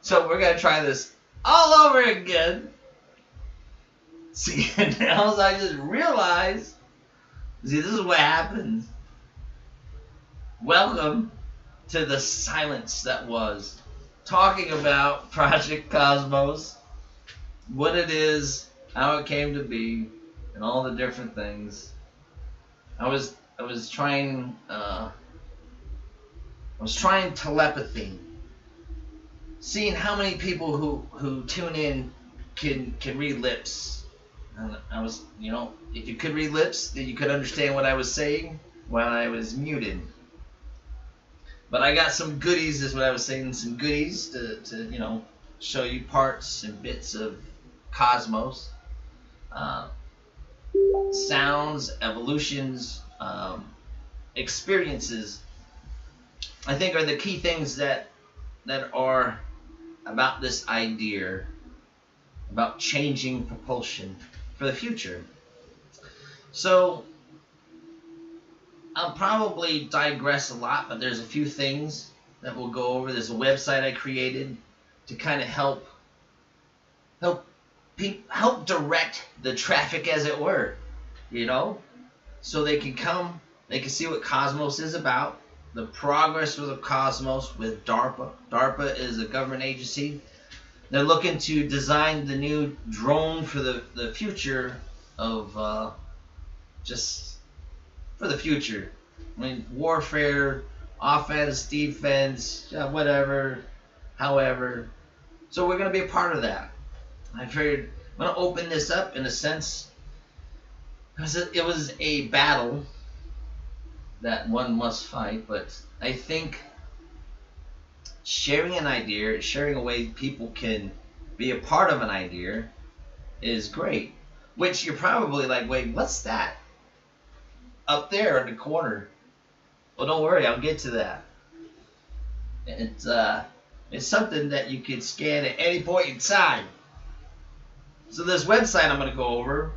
So we're going to try this all over again. See, now I just realized, see, this is what happens. Welcome to the silence that was. Talking about Project Cosmos, what it is, how it came to be, and all the different things. I was trying telepathy, seeing how many people who tune in can read lips, and I was, you know, if you could read lips, then you could understand what I was saying while I was muted. But I got some goodies, is what I was saying, some goodies to you know, show you parts and bits of Cosmos. Sounds, evolutions, experiences, I think are the key things that are about this idea, about changing propulsion for the future. So I'll probably digress a lot, but there's a few things that we'll go over. There's a website I created to kind of help direct the traffic, as it were, you know, so they can come, they can see what Cosmos is about, the progress of the Cosmos with Darpa. Darpa is a government agency. They're looking to design the new drone for the future of just for the future. I mean, warfare, offense, defense, whatever, however. So we're going to be a part of that. I figured I'm going to open this up in a sense, because it was a battle that one must fight, but I think sharing an idea, sharing a way people can be a part of an idea is great. Which you're probably like, wait, what's that up there in the corner? Well, don't worry, I'll get to that. It's something that you can scan at any point in time. So this website I'm going to go over,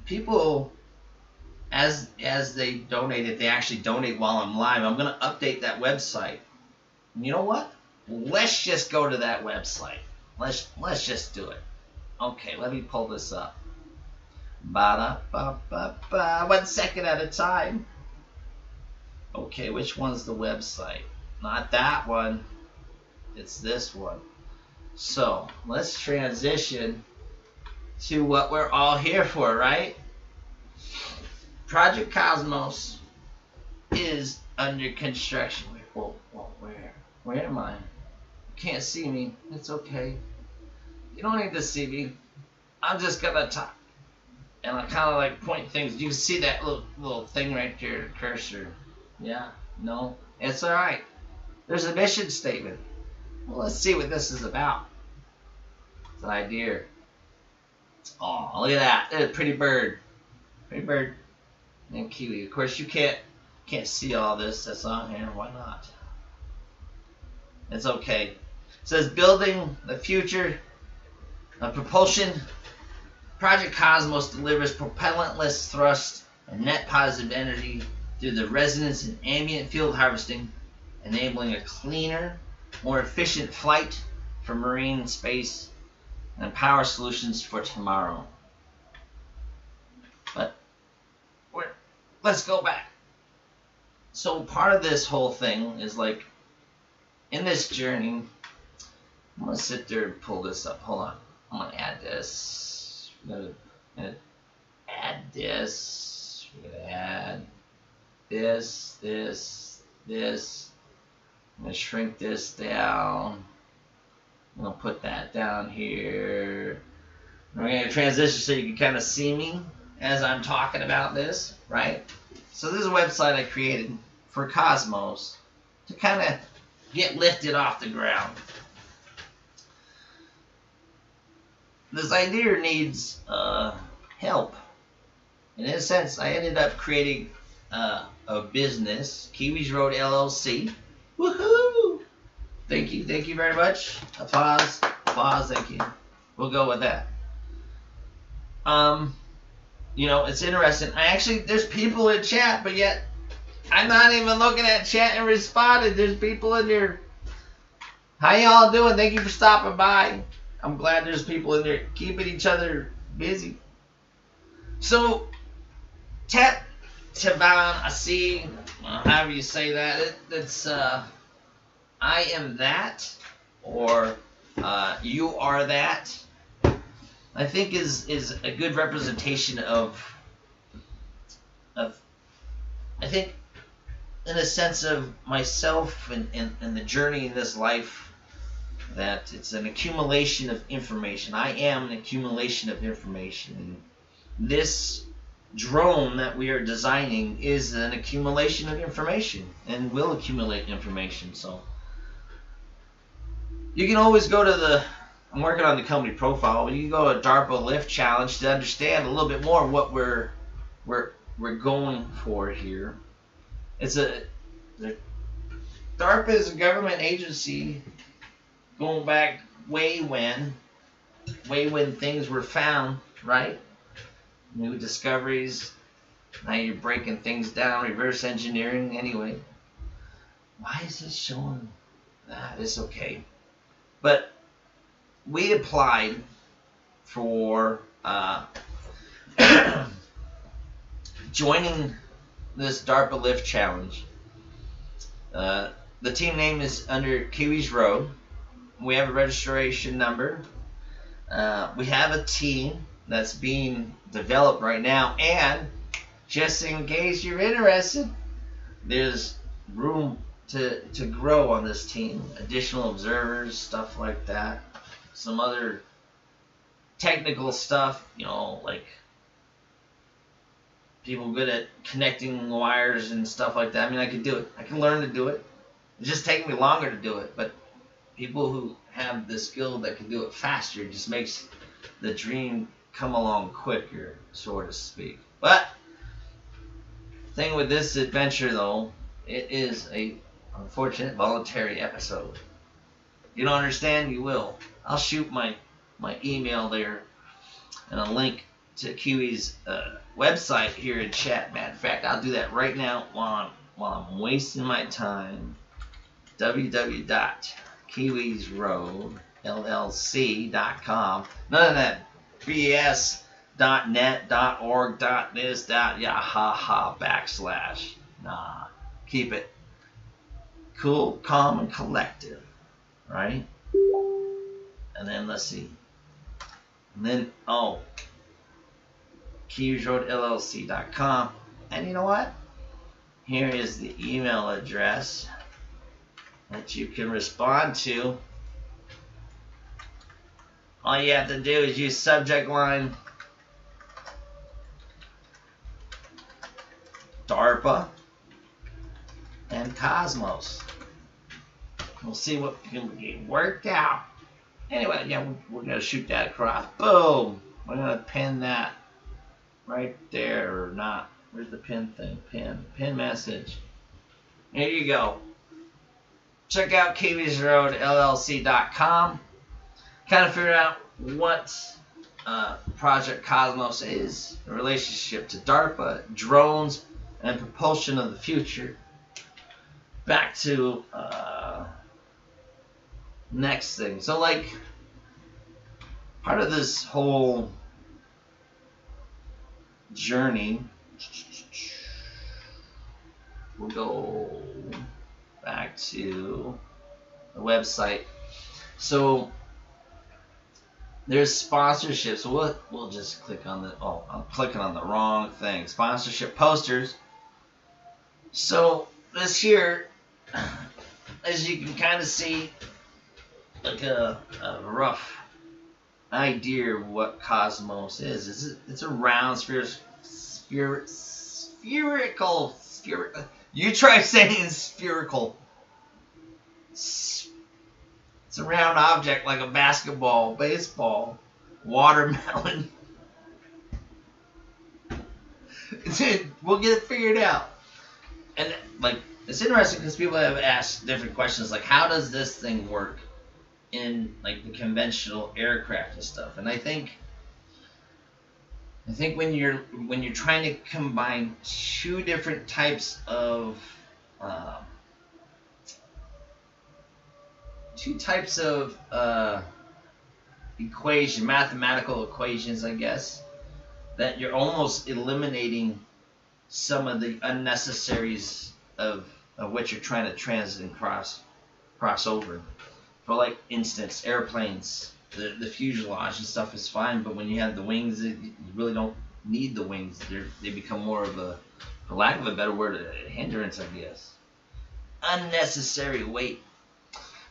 people, as they donate, if they actually donate while I'm live, I'm going to update that website. And you know what? Let's just go to that website. Let's just do it. Okay, let me pull this up. Ba-da-ba-ba-ba. 1 second at a time. Okay, which one's the website? Not that one. It's this one. So let's transition to what we're all here for, right? Project Cosmos is under construction. Whoa, where am I? You can't see me. It's okay. You don't need to see me. I'm just gonna talk, and I kind of like point things. You can see that little thing right there, cursor. Yeah, no, it's all right. There's a mission statement. Well, let's see what this is about. It's an idea. Oh, look at that. There's a pretty bird. Pretty bird. And kiwi. Of course, you can't see all this that's on here. Why not? It's okay. It says building the future of propulsion. Project Cosmos delivers propellantless thrust and net positive energy through the resonance and ambient field harvesting, enabling a cleaner, more efficient flight for marine space and power solutions for tomorrow. But let's go back. So part of this whole thing is like, in this journey, I'm going to sit there and pull this up. Hold on. I'm going to add this. We're going to add this. We're going to add this. I'm going to shrink this down. I'm going to put that down here. We're going to transition so you can kind of see me as I'm talking about this, right? So this is a website I created for Cosmos to kind of get lifted off the ground. This idea needs help. And in a sense, I ended up creating a business, Kiwis Road LLC. Woohoo! Thank you very much. Applause, thank you. We'll go with that. You know, it's interesting. There's people in chat, but yet I'm not even looking at chat and responding. There's people in there. How y'all doing? Thank you for stopping by. I'm glad there's people in there keeping each other busy. So, Tap Tavan, I see, however you say that, it's I am that, or you are that, I think is a good representation of I think, in a sense of myself and the journey in this life, that it's an accumulation of information. I am an accumulation of information. And this drone that we are designing is an accumulation of information and will accumulate information. So you can always go to I'm working on the company profile, but you can go to Darpa Lift Challenge to understand a little bit more what we're going for here. DARPA is a government agency going back way when things were found, right? New discoveries. Now you're breaking things down, reverse engineering. Anyway, why is this showing that? It's okay. But we applied for joining this DARPA Lift Challenge. The team name is under Kiwis Road. We have a registration number. We have a team that's being developed right now, and just in case you're interested, there's room to grow on this team. Additional observers, stuff like that. Some other technical stuff, like people good at connecting wires and stuff like that. I mean, I could do it. I can learn to do it. It's just taking me longer to do it. But people who have the skill that can do it faster, just makes the dream come along quicker, so to speak. But thing with this adventure, though, it is a unfortunate voluntary episode. You don't understand? You will. I'll shoot my email there and a link to Kiwi's website here in chat. Matter of fact, I'll do that right now while I'm wasting my time. www.kiwisroadllc.com. None of that BS. .net, .org, .this, .yahaha, /. Nah, keep it cool, calm, and collective, right? And then let's see. And then, KiwisRoadLLC.com. And you know what? Here is the email address that you can respond to. All you have to do is use subject line Darpa and Cosmos. We'll see what can get worked out. Anyway, yeah, we're going to shoot that across. Boom! We're going to pin that right there, or not. Where's the pin thing? Pin message. Here you go. Check out KiwisRoadLLC.com. Kind of figure out what Project Cosmos is in relationship to DARPA, drones, and propulsion of the future. Back to next thing. So, like, part of this whole journey, we'll go back to the website. So there's sponsorship. So we'll just click on the, I'm clicking on the wrong thing. Sponsorship posters. So this here, as you can kind of see, like a rough idea of what Cosmos is. It's a round spherical. You try saying spherical. It's a round object like a basketball, baseball, watermelon. We'll get it figured out. And like, it's interesting because people have asked different questions, like how does this thing work in like the conventional aircraft and stuff. And I think when you're trying to combine two different types of two types of mathematical equations, I guess, that you're almost eliminating some of the unnecessaries of what you're trying to transit and cross over. For like instance, airplanes, the fuselage and stuff is fine, but when you have the wings, you really don't need the wings. They become more of a, for lack of a better word, a hindrance, I guess. Unnecessary weight.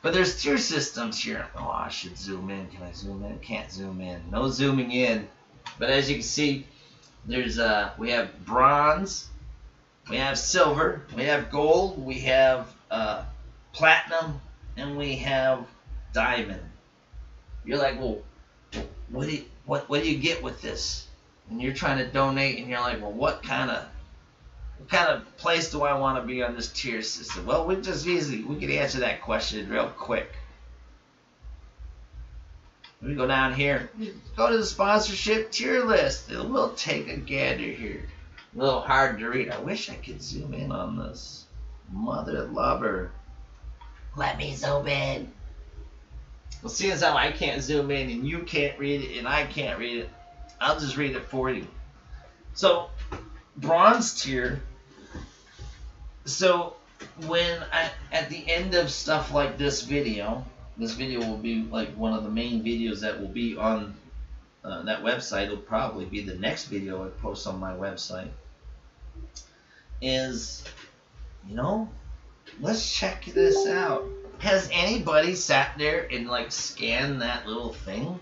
But there's tier systems here. Oh, I should zoom in. Can I zoom in? Can't zoom in. No zooming in. But as you can see, there's we have bronze, we have silver, we have gold, we have platinum, and we have diamond. You're like, well, what do you get with this? And you're trying to donate, and you're like, well, what kind of place do I want to be on this tier system? Well, we could answer that question real quick. We go down here, go to the sponsorship tier list. We'll take a gander here. A little hard to read. I wish I could zoom in on this. Mother lover. Let me zoom in. Well, seeing as how I can't zoom in and you can't read it and I can't read it, I'll just read it for you. So, bronze tier. So, at the end of stuff like this video will be like one of the main videos that will be on that website. It'll probably be the next video I post on my website. Is, let's check this out. Has anybody sat there and like scanned that little thing?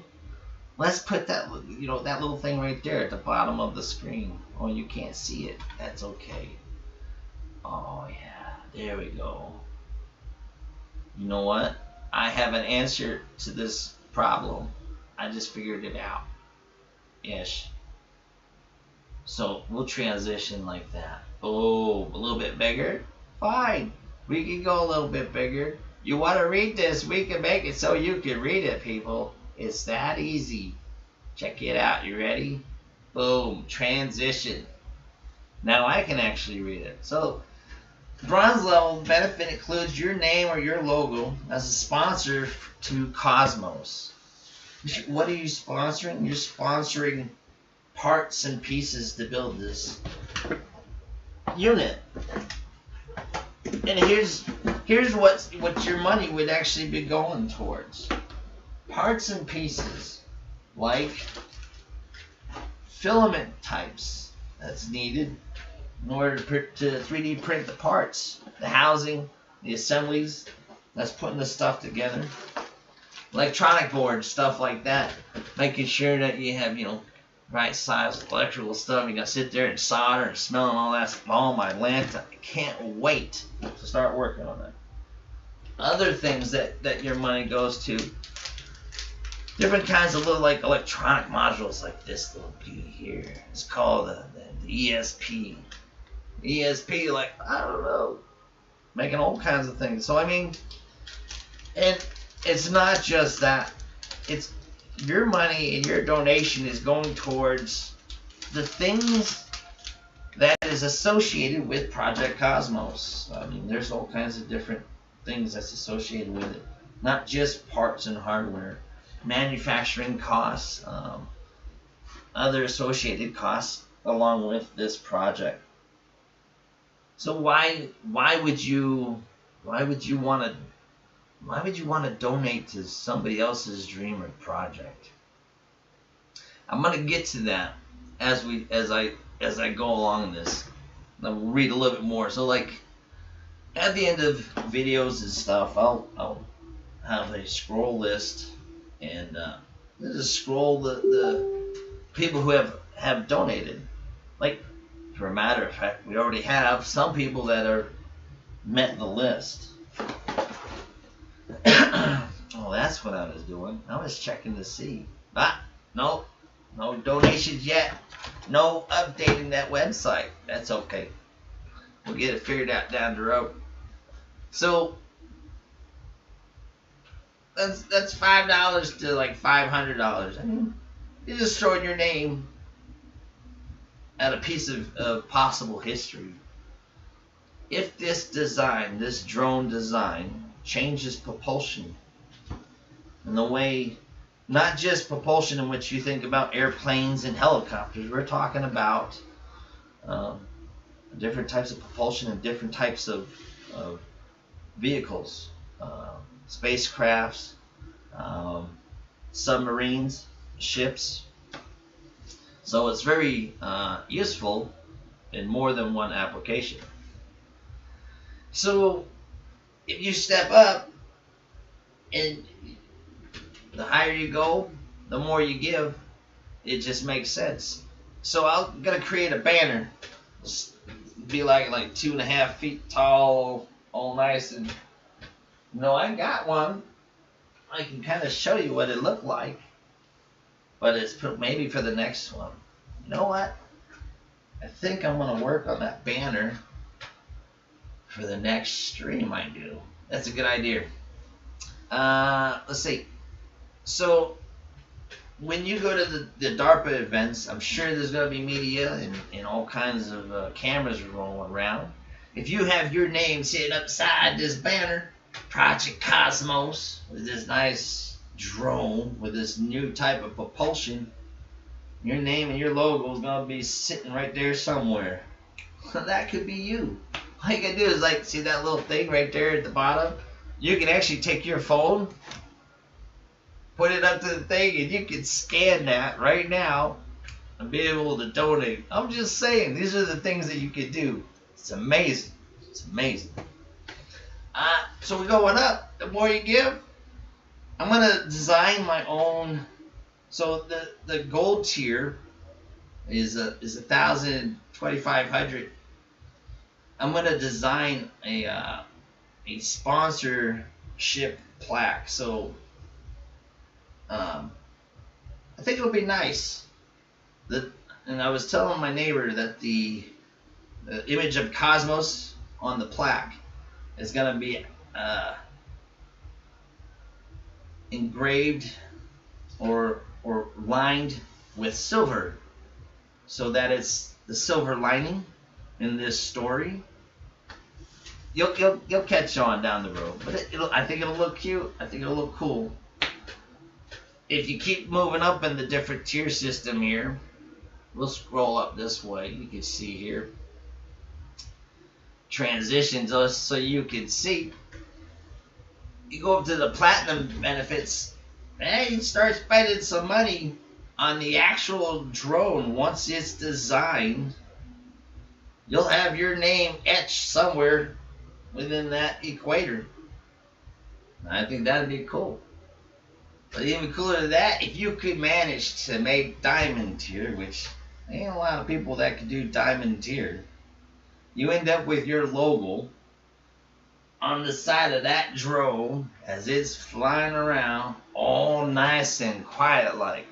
Let's put that, that little thing right there at the bottom of the screen. Oh, you can't see it. That's okay. Oh yeah, there we go. You know what? I have an answer to this problem. I just figured it out. Ish. So we'll transition like that. Oh, a little bit bigger? Fine. We can go a little bit bigger. You want to read this? We can make it so you can read it, people. It's that easy. Check it out. You ready? Boom. Transition. Now I can actually read it. So, bronze level benefit includes your name or your logo as a sponsor to Cosmos. What are you sponsoring? You're sponsoring parts and pieces to build this unit. And here's what your money would actually be going towards. Parts and pieces, like filament types that's needed in order to 3D print the parts, the housing, the assemblies that's putting the stuff together. Electronic boards, stuff like that. Making sure that you have, right size electrical stuff. You gotta sit there and solder and smelling all that. Oh my Lanta, I can't wait to start working on that. Other things that your money goes to, different kinds of little like electronic modules like this little beauty here. It's called the ESP. ESP, like, I don't know, making all kinds of things. So I mean, and it's not just that. It's your money and your donation is going towards the things that is associated with Project Cosmos. I mean, there's all kinds of different things that's associated with it. Not just parts and hardware. Manufacturing costs, other associated costs along with this project. So why would you want to donate to somebody else's dream or project? I'm gonna get to that as I go along this. I will read a little bit more. So like at the end of videos and stuff, I'll have a scroll list and just scroll the people who have donated. Like, for a matter of fact, we already have some people that are met the list. Oh, that's what I was doing. I was checking to see. No donations yet. No updating that website. That's okay. We'll get it figured out down the road. So that's $5 to like $500. I mean, you're just throwing your name at a piece of possible history. If this drone design, changes propulsion and the way, not just propulsion in which you think about airplanes and helicopters. We're talking about different types of propulsion and different types of vehicles, spacecrafts, submarines, ships. So it's very useful in more than one application. So if you step up, and the higher you go, the more you give, it just makes sense. So I'm gonna create a banner. Be like 2.5 feet tall, all nice, and I got one. I can kind of show you what it looked like, but it's maybe for the next one. You know what? I think I'm gonna work on that banner for the next stream I do. That's a good idea. Let's see. So when you go to the Darpa events, I'm sure there's going to be media and all kinds of cameras rolling around. If you have your name sitting upside this banner, Project Cosmos, with this nice drone, with this new type of propulsion, your name and your logo is going to be sitting right there somewhere. That could be you. All you can do is see that little thing right there at the bottom? You can actually take your phone, put it up to the thing, and you can scan that right now and be able to donate. I'm just saying, these are the things that you can do. It's amazing. It's amazing. So we're going up. The more you give, I'm going to design my own. So the gold tier is 1,000, 2,500. I'm going to design a sponsorship plaque. So I think it'll be nice. And I was telling my neighbor that the image of Cosmos on the plaque is going to be engraved or lined with silver, so that it's the silver lining in this story. You'll catch on down the road, but I think it'll look cute. I think it'll look cool. If you keep moving up in the different tier system here, we'll scroll up this way. You can see here transitions just so you can see. You go up to the platinum benefits, and you start spending some money on the actual drone. Once it's designed, you'll have your name etched somewhere within that equator. I think that'd be cool. But even cooler than that, if you could manage to make diamond tier, which ain't a lot of people that could do diamond tier, you end up with your logo on the side of that drone as it's flying around, all nice and quiet like.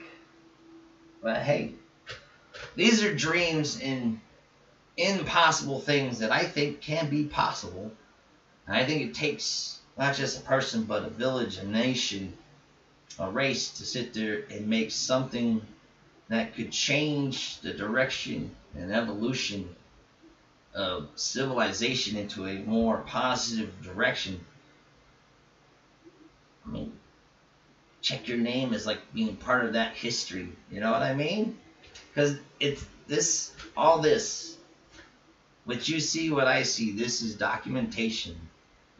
But hey, these are dreams and impossible things that I think can be possible. And I think it takes not just a person, but a village, a nation, a race to sit there and make something that could change the direction and evolution of civilization into a more positive direction. I mean, check your name as like being part of that history. You know what I mean? Because it's this, all this, what you see, what I see, this is documentation.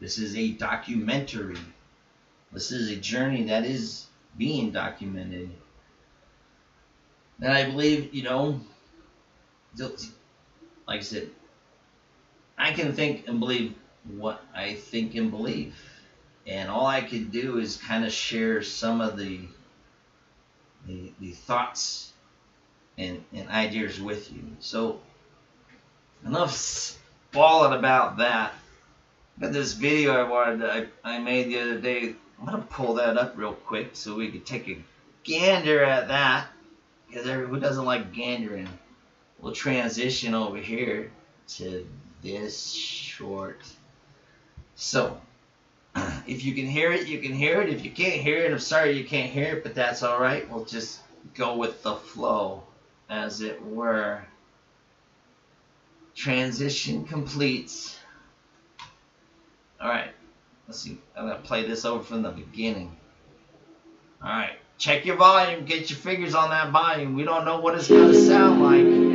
This is a documentary. This is a journey that is being documented. And I believe, you know, like I said, I can think and believe what I think and believe. And all I can do is kind of share some of the thoughts and ideas with you. So, enough spalling about that. Got this video I made the other day. I'm going to pull that up real quick so we can take a gander at that. Because who doesn't like gandering? We'll transition over here to this short. So, if you can hear it, you can hear it. If you can't hear it, I'm sorry you can't hear it, but that's alright. We'll just go with the flow, as it were. Transition completes. Alright, let's see. I'm going to play this over from the beginning. Alright, check your volume, get your fingers on that volume. We don't know what it's going to sound like.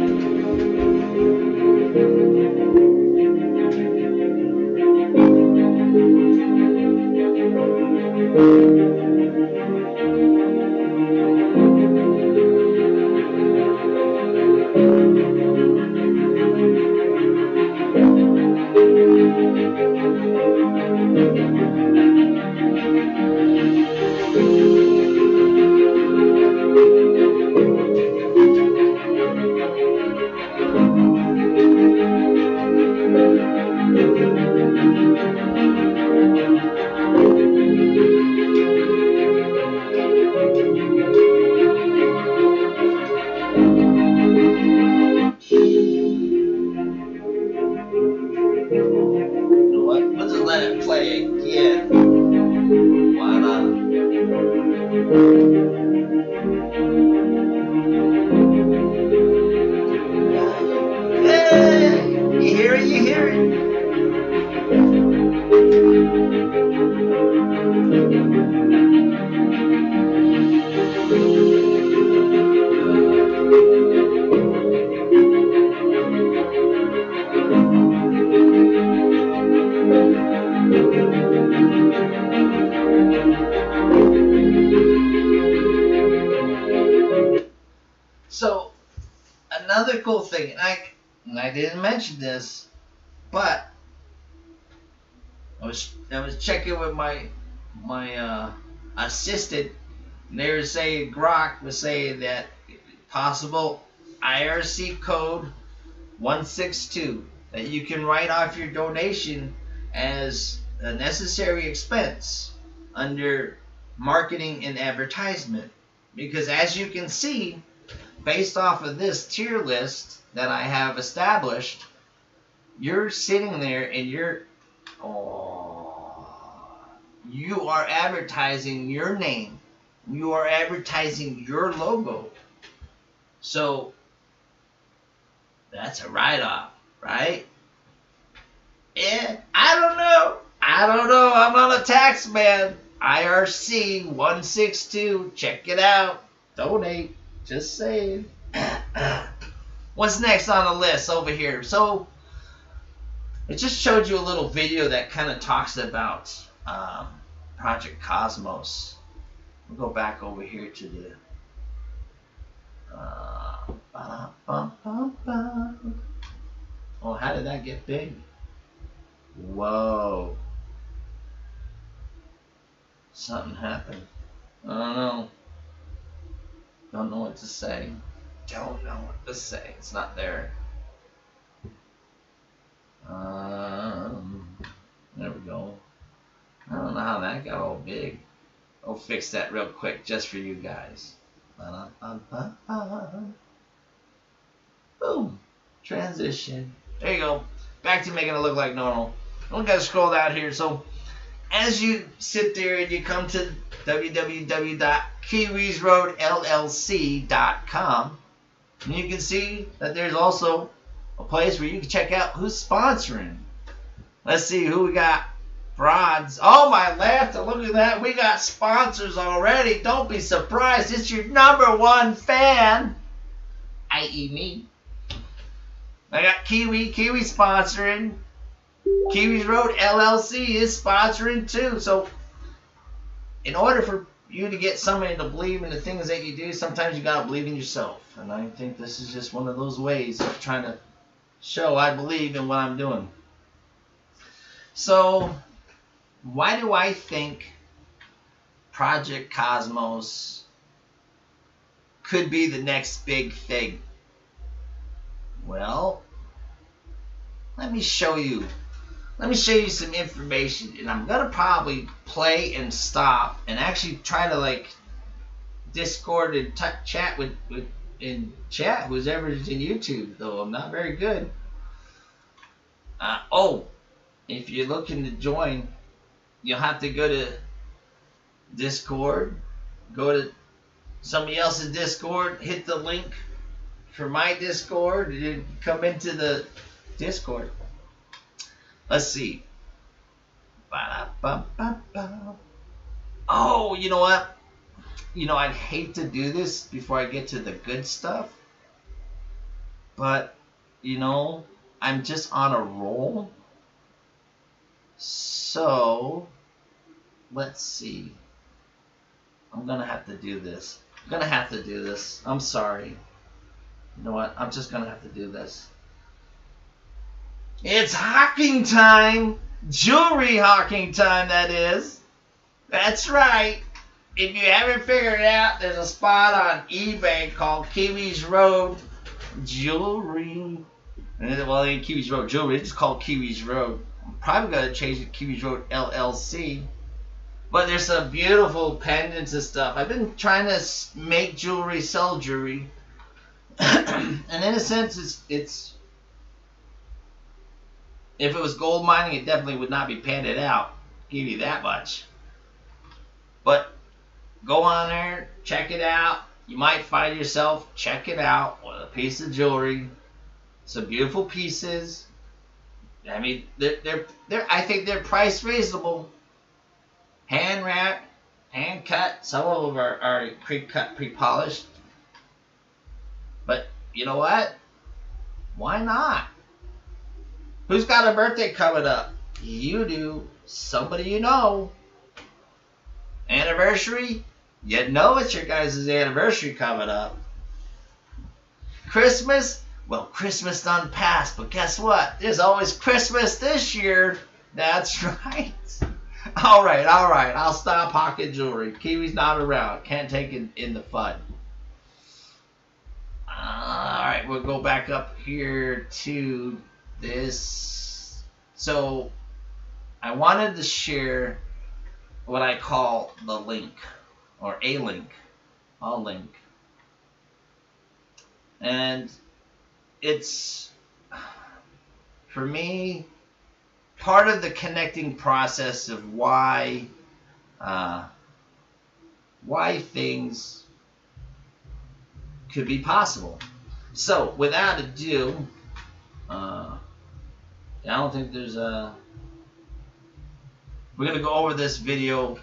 So, another cool thing, and I didn't mention this, but I was checking with my assistant, and they were saying, Grok was saying that possible IRC code 162, that you can write off your donation as a necessary expense under marketing and advertisement. Because as you can see, based off of this tier list that I have established, you're sitting there and you are advertising your name. You are advertising your logo. So that's a write-off, right? Yeah, I don't know. I'm not a tax man. IRC 162. Check it out. Donate. Just saying. What's next on the list over here? So, it just showed you a little video that kind of talks about Project Cosmos. We'll go back over here to the... Oh, how did that get big? Whoa. Something happened. I don't know. Don't know what to say. Don't know what to say. It's not there. There we go. I don't know how that got all big. I'll fix that real quick just for you guys. Boom. Transition. There you go. Back to making it look like normal. Don't gotta scroll down here. So as you sit there and you come to www.kiwisroadllc.com, and you can see that there's also a place where you can check out who's sponsoring. Let's see who we got. Frauds. Oh, my left. Look at that. We got sponsors already. Don't be surprised. It's your #1 fan, i.e. me. I got Kiwi sponsoring. Kiwis Road LLC is sponsoring too. So, in order for you to get somebody to believe in the things that you do, sometimes you gotta believe in yourself. And I think this is just one of those ways of trying to show I believe in what I'm doing. So, why do I think Project Cosmos could be the next big thing? Well, let me show you. Let me show you some information, and I'm gonna probably play and stop and actually try to like Discord and chat with who's ever in YouTube. Though I'm not very good. If you're looking to join, you'll have to go to Discord, go to somebody else's Discord, hit the link for my Discord, and come into the Discord. Let's see. Oh, you know what? you know, I'd hate to do this before I get to the good stuff, but, you know, I'm just on a roll. So, let's see. I'm going to have to do this. I'm sorry. You know what? I'm just going to have to do this. It's hawking time. Jewelry hawking time, that is. That's right. If you haven't figured it out, there's a spot on eBay called Kiwis Road Jewelry. Well, it ain't Kiwis Road Jewelry. It's called Kiwis Road. I'm probably going to change it to Kiwis Road LLC. But there's some beautiful pendants and stuff. I've been trying to make jewelry, sell jewelry. And in a sense, it's if it was gold mining, it definitely would not be painted out. Give you that much. But go on there, check it out. You might find yourself checking out with a piece of jewelry. Some beautiful pieces. I mean, they're I think they're price reasonable. Hand wrapped, hand cut. Some of them are pre-cut, pre-polished. But you know what? Why not? Who's got a birthday coming up? You do. Somebody you know. Anniversary? You know it's your guys' anniversary coming up. Christmas? Well, Christmas done passed, but guess what? There's always Christmas this year. That's right. All right. I'll stop hawking jewelry. Kiwi's not around. Can't take it in the fun. All right, we'll go back up here to this. So I wanted to share what I call the link, or a link, and it's, for me, part of the connecting process of why things could be possible. So, without ado, I don't think there's a... We're going to go over this video.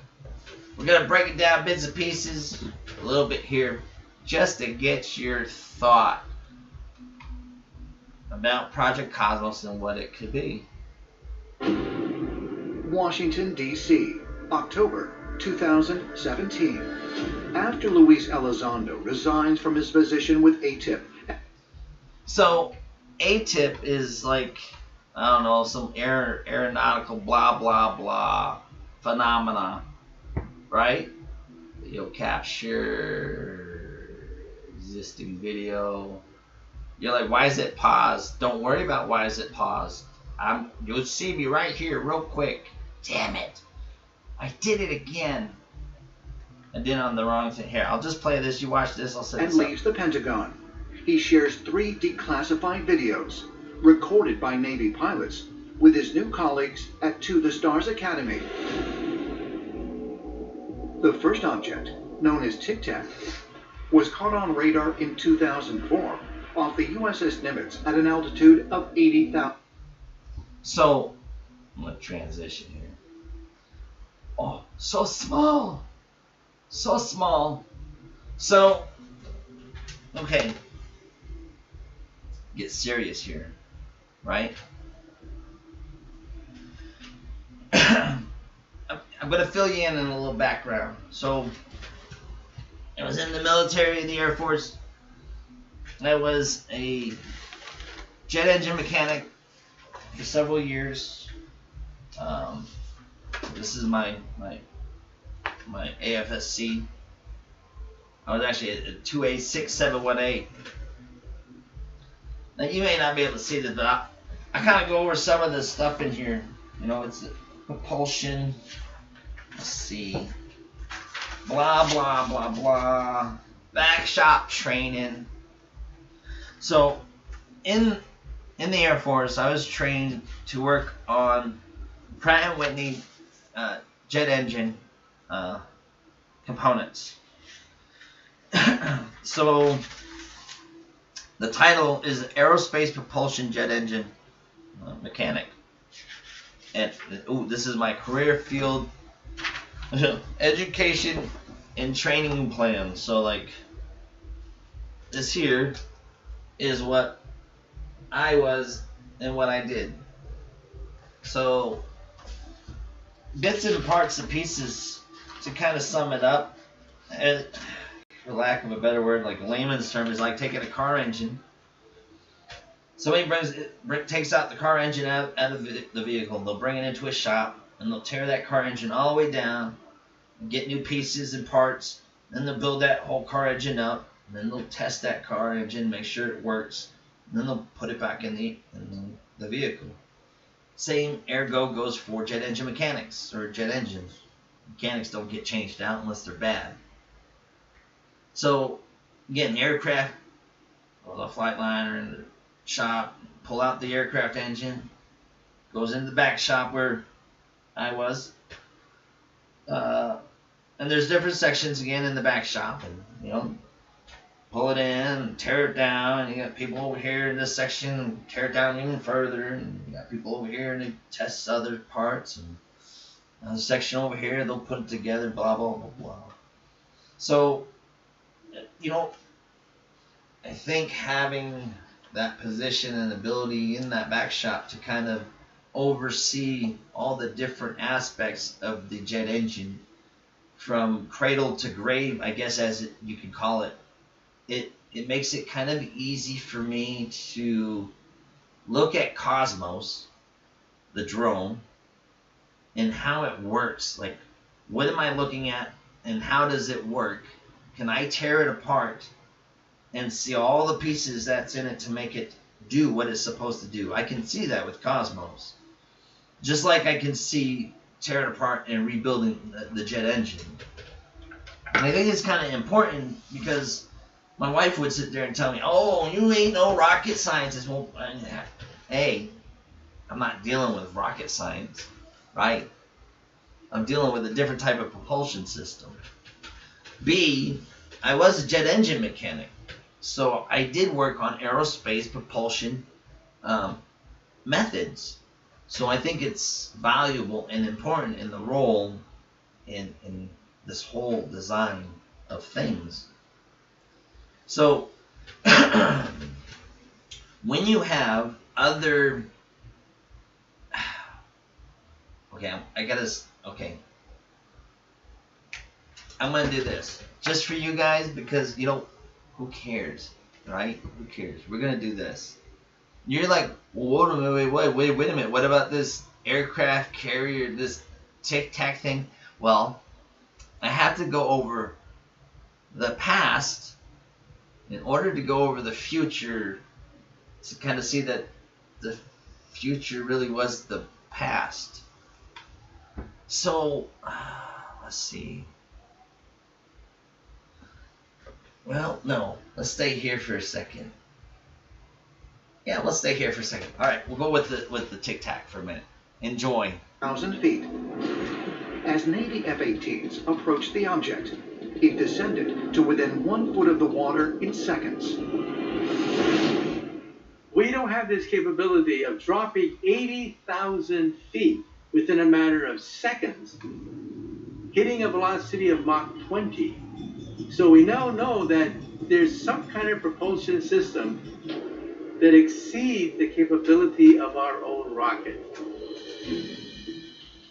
We're going to break it down bits and pieces, a little bit here, just to get your thought about Project Cosmos and what it could be. Washington, D.C., October 2017. After Luis Elizondo resigns from his position with ATIP. So, ATIP is like, I don't know, some aeronautical blah blah blah phenomena, right? Video capture, existing video. You're like, why is it paused? Don't worry about why is it paused. You'll see me right here real quick. Damn it. I did it again. I did on the wrong thing. Here, I'll just play this. You watch this. I'll set and this up. leaves the Pentagon. He shares 3 declassified videos recorded by Navy pilots with his new colleagues at To the Stars Academy. The first object, known as Tic Tac, was caught on radar in 2004 off the USS Nimitz at an altitude of 80,000. So, I'm going to transition here. Oh, so small. So small. So, okay. Get serious here, right? I'm going to fill you in a little background. So, I was in the military, in the Air Force. I was a jet engine mechanic for several years. This is my AFSC. I was actually a 2A6718. Now you may not be able to see this, but I kind of go over some of the stuff in here. You know, it's propulsion. Let's see. Blah blah blah blah. Back shop training. So, in the Air Force, I was trained to work on Pratt & Whitney jet engine components. So, the title is Aerospace Propulsion Jet Engine Mechanic. And this is my career field. Education in training plans. So like this here is what I was and what I did. So bits and parts and pieces to kind of sum it up, and for lack of a better word, like layman's term, is like taking a car engine. Somebody takes out the car engine out of the vehicle. They'll bring it into a shop and they'll tear that car engine all the way down, get new pieces and parts. Then they'll build that whole car engine up. And then they'll test that car engine, make sure it works. And then they'll put it back in the vehicle. Same ergo goes for jet engine mechanics or jet engines. Mechanics don't get changed out unless they're bad. So again, aircraft, the flight liner in the shop, pull out the aircraft engine, goes into the back shop where I was, and there's different sections again in the back shop, and pull it in, tear it down. And you got people over here in this section and tear it down even further, and you got people over here and they test other parts, and another section over here they'll put it together, blah blah blah blah. So I think having that position and ability in that back shop to kind of oversee all the different aspects of the jet engine from cradle to grave, I guess as you could call it, it makes it kind of easy for me to look at Cosmos, the drone, and how it works. Like, what am I looking at and how does it work? Can I tear it apart and see all the pieces that's in it to make it do what it's supposed to do? I can see that with Cosmos. Just like I can see tear it apart and rebuilding the jet engine. And I think it's kind of important because my wife would sit there and tell me, oh, you ain't no rocket scientist. Well, hey, I'm not dealing with rocket science, right? I'm dealing with a different type of propulsion system. B, I was a jet engine mechanic. So I did work on aerospace propulsion methods. So I think it's valuable and important in the role in this whole design of things. So when you have other, I'm gonna do this just for you guys because who cares, right? Who cares? We're gonna do this. You're like, well, wait a minute. What about this aircraft carrier, this tic-tac thing? Well, I have to go over the past in order to go over the future to kind of see that the future really was the past. So, let's see. Well, no. Let's stay here for a second. Yeah, let's stay here for a second. All right, we'll go with the Tic Tac for a minute. Enjoy. 1,000 feet. As Navy F-18s approached the object, it descended to within 1 foot of the water in seconds. We don't have this capability of dropping 80,000 feet within a matter of seconds, hitting a velocity of Mach 20. So we now know that there's some kind of propulsion system that exceeds the capability of our own rocket.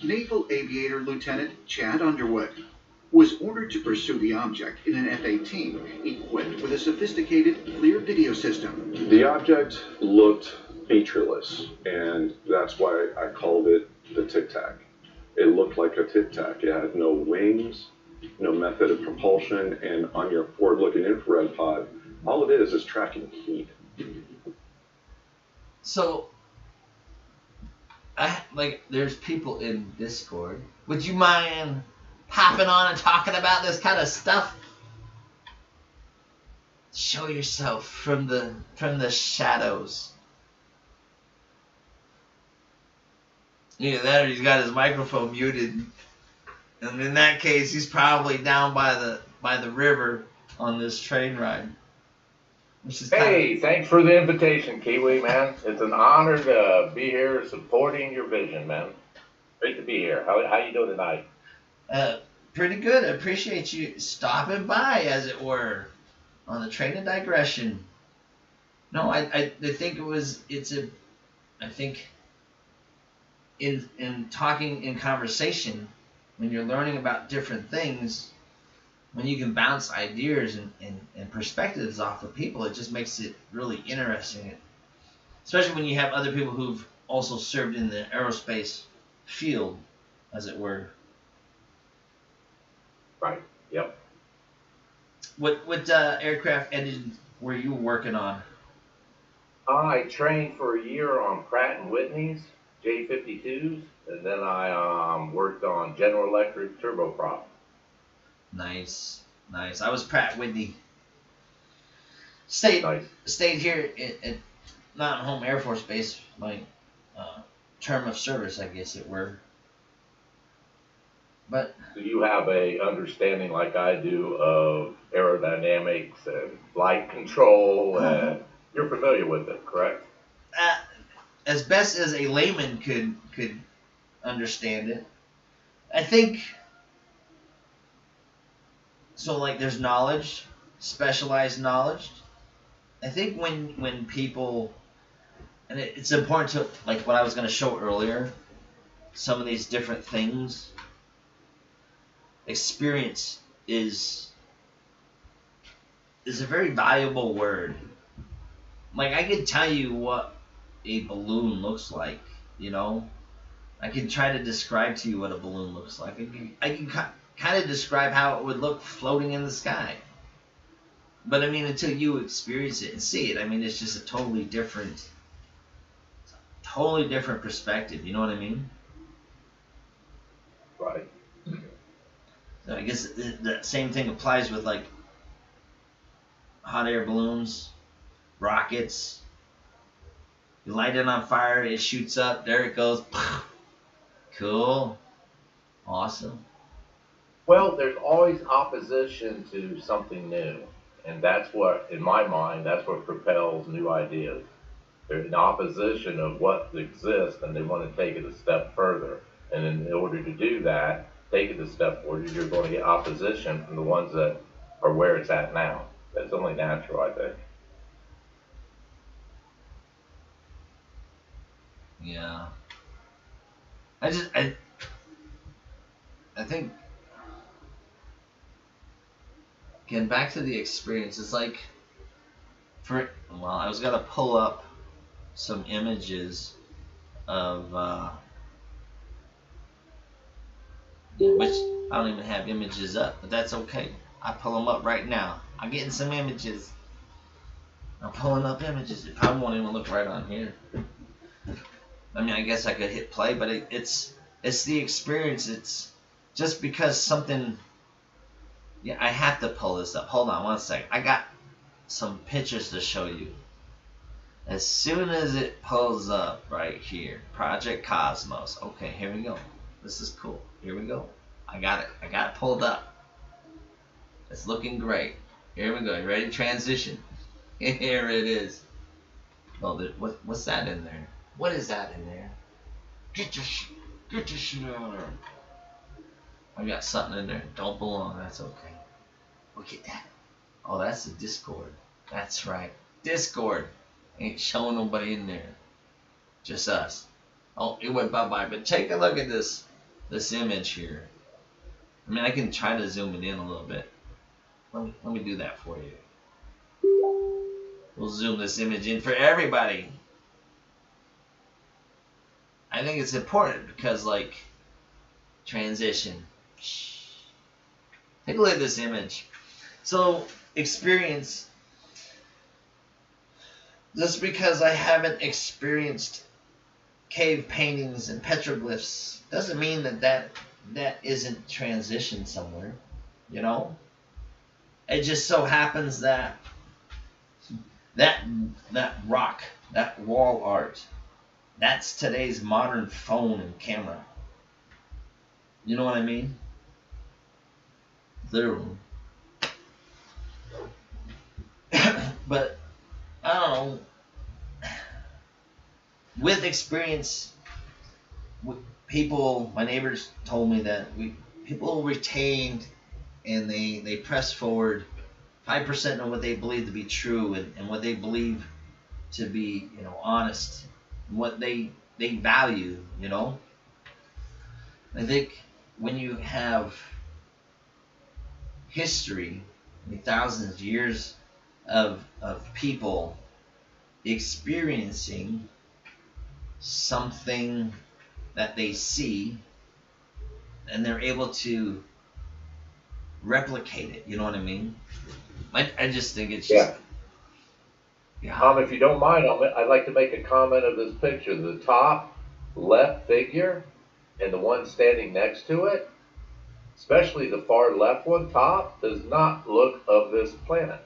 Naval Aviator Lieutenant Chad Underwood was ordered to pursue the object in an F-18 equipped with a sophisticated clear video system. The object looked featureless, and that's why I called it the Tic Tac. It looked like a Tic Tac. It had no wings, no method of propulsion, and on your forward-looking infrared pod, all it is tracking heat. So, there's people in Discord. Would you mind hopping on and talking about this kind of stuff? Show yourself from the shadows. Either that or he's got his microphone muted. And in that case, he's probably down by the river on this train ride. Hey, thanks for the invitation, Kiwi, man. It's an honor to be here supporting your vision, man. Great to be here. How you doing tonight? Pretty good. I appreciate you stopping by, as it were, on the train of digression. No, I think I think in talking in conversation, when you're learning about different things, when you can bounce ideas and perspectives off of people, it just makes it really interesting. Especially when you have other people who've also served in the aerospace field, as it were. Right. Yep. What aircraft engine were you working on? I trained for a year on Pratt and Whitney's J52s, and then I worked on General Electric turboprop. Nice. I was Pratt Whitney. Stayed here at Mountain Home Air Force Base, my term of service, I guess it were. But do you have a understanding like I do of aerodynamics and flight control, and you're familiar with it, correct? As best as a layman could understand it, I think. So like, there's knowledge, specialized knowledge. I think when people, and it's important to, like what I was going to show earlier, some of these different things. Experience is a very valuable word. Like, I could tell you what a balloon looks like, you know? I can try to describe to you what a balloon looks like. I can kind of describe how it would look floating in the sky. But, I mean, until you experience it and see it, I mean, it's just a totally different perspective, you know what I mean? Right. So I guess the same thing applies with, like, hot air balloons, rockets. You light it on fire, it shoots up, there it goes. Cool. Awesome. Well, there's always opposition to something new. And that's what, in my mind, that's what propels new ideas. There's an opposition of what exists, and they want to take it a step further. And in order to do that, take it a step forward, you're going to get opposition from the ones that are where it's at now. That's only natural, I think. Yeah. I think, getting back to the experience, it's like, I was going to pull up some images of, which I don't even have images up, but that's okay. I pull them up right now. I'm getting some images. I'm pulling up images. It probably won't even look right on here. I mean, I guess I could hit play, but it's the experience. It's just because something. Yeah, I have to pull this up. Hold on one second. I got some pictures to show you. As soon as it pulls up right here, Project Cosmos. Okay, here we go. This is cool. Here we go. I got it pulled up. It's looking great. Here we go. You ready to transition? Here it is. Oh, what's that in there? What is that in there? Get your shit out of there. I got something in there. Don't belong. That's okay. Look at that. Oh, that's the Discord. That's right. Discord. Ain't showing nobody in there. Just us. Oh, it went bye-bye. But take a look at this image here. I mean, I can try to zoom it in a little bit. Let me do that for you. We'll zoom this image in for everybody. I think it's important because, like, transition. Take a look at this image. So, experience. Just because I haven't experienced cave paintings and petroglyphs doesn't mean that isn't transition somewhere, you know? It just so happens that rock, that wall art, that's today's modern phone and camera. You know what I mean? Literally. But I don't know. With experience, people, my neighbors told me that people retained and they press forward 5% of what they believe to be true and what they believe to be, honest, and what they value, I think when you have history, thousands of years of people experiencing something that they see, and they're able to replicate it, you know what I mean? I just think it's just... Yeah. If you don't mind, I'd like to make a comment of this picture. The top left figure and the one standing next to it, especially the far left one, top, does not look of this planet.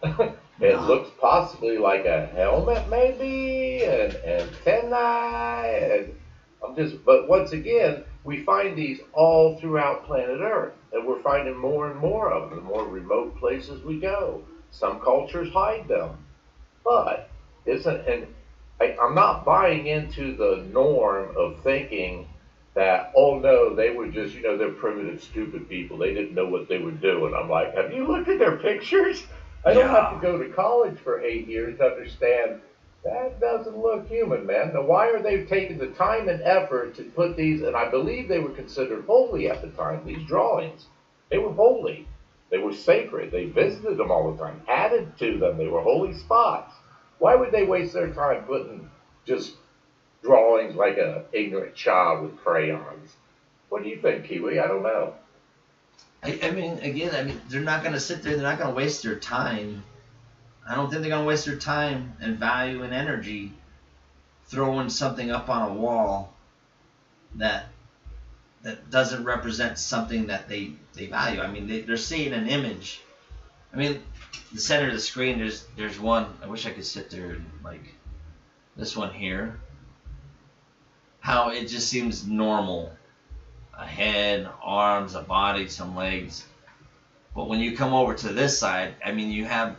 It looks possibly like a helmet, maybe, and antennae, but once again, we find these all throughout planet Earth, and we're finding more and more of them the more remote places we go. Some cultures hide them, but I'm not buying into the norm of thinking that, oh no, they were just, they're primitive, stupid people. They didn't know what they were doing. I'm like, have you looked at their pictures? I don't have to go to college for 8 years to understand that doesn't look human, man. Now, why are they taking the time and effort to put these, and I believe they were considered holy at the time, these drawings. They were holy. They were sacred. They visited them all the time, added to them. They were holy spots. Why would they waste their time putting just drawings like an ignorant child with crayons? What do you think, Kiwi? I don't know. I mean, they're not going to sit there. They're not going to waste their time. I don't think they're going to waste their time and value and energy throwing something up on a wall that doesn't represent something that they value. I mean, they're seeing an image. I mean, the center of the screen, there's one. I wish I could sit there and, like, this one here. How it just seems normal. A head, arms, a body, some legs. But when you come over to this side, I mean, you have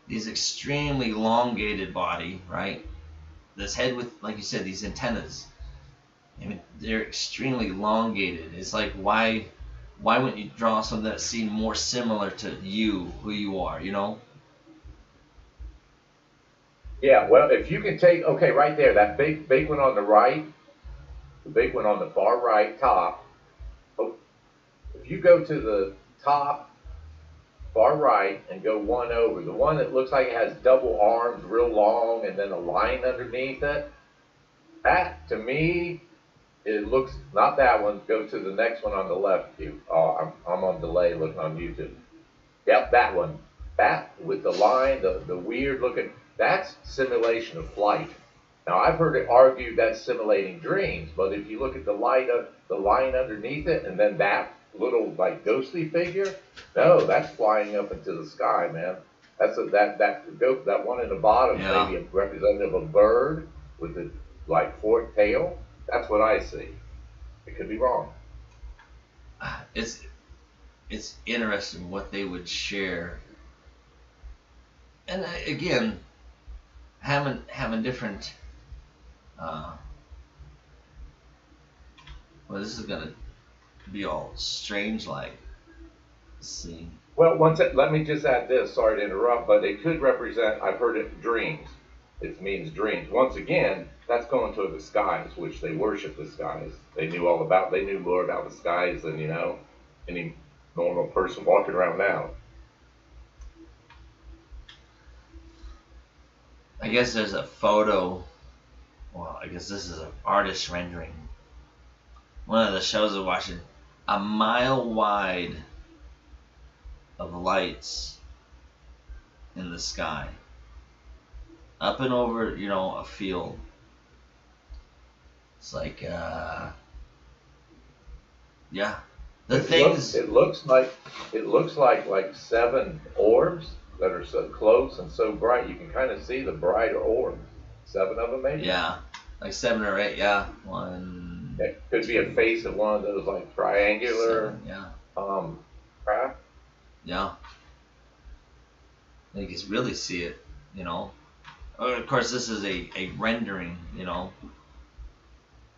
these extremely elongated body, right? This head with, like you said, these antennas. I mean, they're extremely elongated. It's like, why wouldn't you draw something that seemed more similar to you, who you are, Yeah, well, if you can take, okay, right there, that big one on the right, the big one on the far right top. Oh, if you go to the top far right and go one over, the one that looks like it has double arms, real long, and then a line underneath it, that to me, it looks, not that one, go to the next one on the left. I'm on delay looking on YouTube. Yep, that one. That with the line, the weird looking, that's simulation of flight. Now, I've heard it argued that's simulating dreams, but if you look at the line underneath it, and then that little, like, ghostly figure, no, that's flying up into the sky, man. That's that one in the bottom, maybe a representative of a bird with the, like, forked tail. That's what I see. It could be wrong. It's interesting what they would share, and again, having different. Well, this is gonna be all strange, like. Let's see. Well, let me just add this. Sorry to interrupt, but it could represent. I've heard it dreams. It means dreams. Once again, that's going to the skies, which they worship the skies. They knew more about the skies than any normal person walking around now. I guess there's a photo. Well, I guess this is an artist rendering. One of the shows I was watching, a mile wide of lights in the sky, up and over, a field. It's like, yeah. It looks like 7 orbs that are so close and so bright. You can kind of see the brighter orbs. 7 of them, maybe. Yeah, like 7 or 8. Yeah, one. It could be a face of one of those, like, triangular. 7, craft. Yeah. You can really see it, Of course, this is a rendering, Let's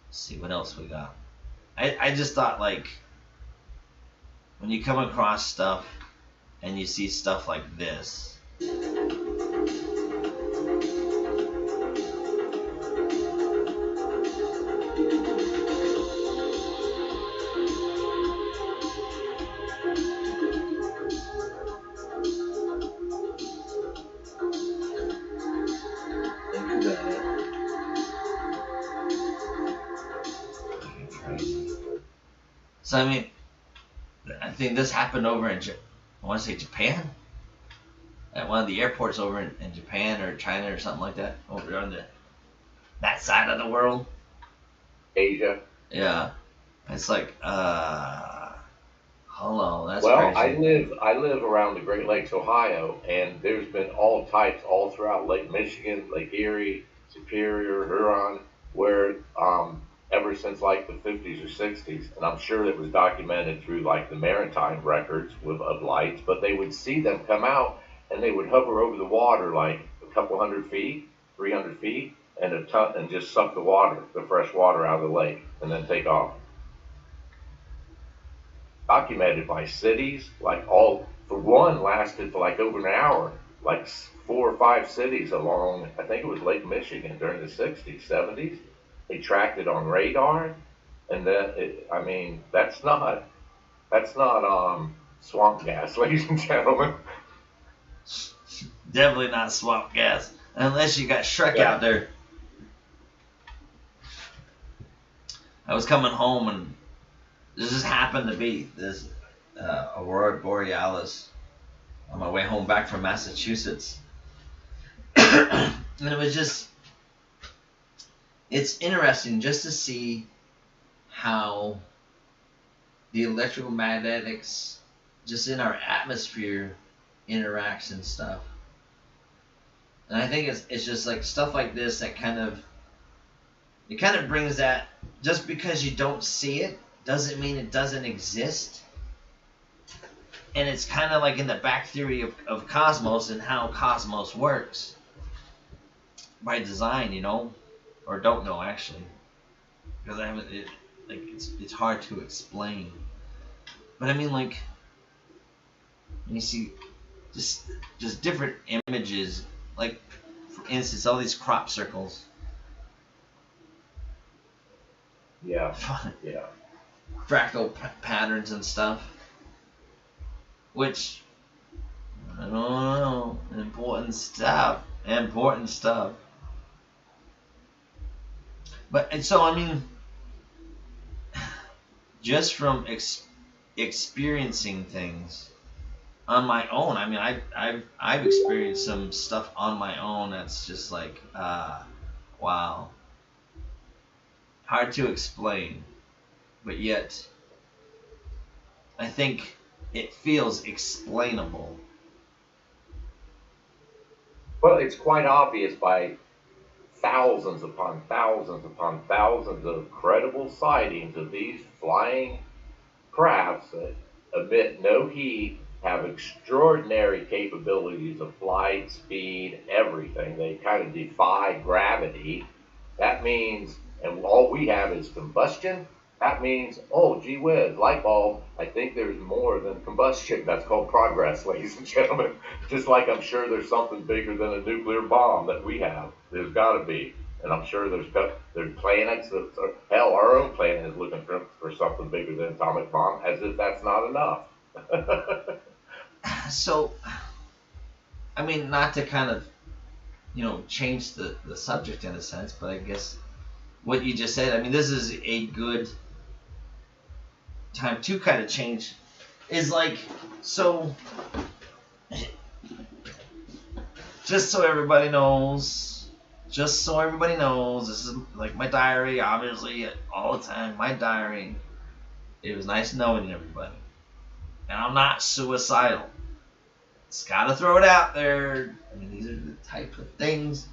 see what else we got. I just thought, like, when you come across stuff and you see stuff like this. So I mean, I think this happened over in, I want to say Japan, at one of the airports over in Japan or China or something like that, over on that side of the world. Asia. Yeah, it's like, hello, that's well, crazy. I live around the Great Lakes, Ohio, and there's been all types all throughout Lake Michigan, Lake Erie, Superior, Huron, where ever since like the 50s or 60s, and I'm sure it was documented through like the maritime records of lights, but they would see them come out and they would hover over the water like a couple 100 feet, 300 feet, and and just suck the water, the fresh water out of the lake, and then take off. Documented by cities, like all, for one, lasted for like over an hour, like 4 or 5 cities along, I think it was Lake Michigan during the 60s, 70s. They tracked it on radar, and then I mean, that's not swamp gas, ladies and gentlemen. Definitely not swamp gas, unless you got Shrek out there. I was coming home and this just happened to be this Aurora Borealis on my way home back from Massachusetts. And it was just, it's interesting just to see how the electromagnetics just in our atmosphere interacts and stuff. And I think it's just like stuff like this that kind of brings that, just because you don't see it doesn't mean it doesn't exist. And it's kind of like in the back theory of Cosmos and how Cosmos works by design, you know, or don't know actually, because I haven't. It's hard to explain. But I mean, like, when you see just different images, like for instance, all these crop circles. Yeah. Yeah. Fractal patterns and stuff, which I don't know, important stuff. But and so I mean, just from experiencing things on my own. I mean, I've experienced some stuff on my own that's just like, wow, hard to explain. But yet, I think it feels explainable. Well, it's quite obvious by thousands upon thousands upon thousands of credible sightings of these flying crafts that emit no heat, have extraordinary capabilities of flight, speed, everything. They kind of defy gravity. That means, and all we have is combustion. That means, oh, gee whiz, light bulb, I think there's more than combustion. That's called progress, ladies and gentlemen. Just like I'm sure there's something bigger than a nuclear bomb that we have. There's got to be. And I'm sure there's planets that are, hell, our own planet is looking for something bigger than an atomic bomb, as if that's not enough. So, I mean, not to kind of, you know, change the subject in a sense, but I guess what you just said, I mean, this is a good time to kind of change, is like, so, just so everybody knows, this is like my diary, obviously, all the time, my diary. It was nice knowing everybody. And I'm not suicidal. Just gotta throw it out there. I mean, these are the type of things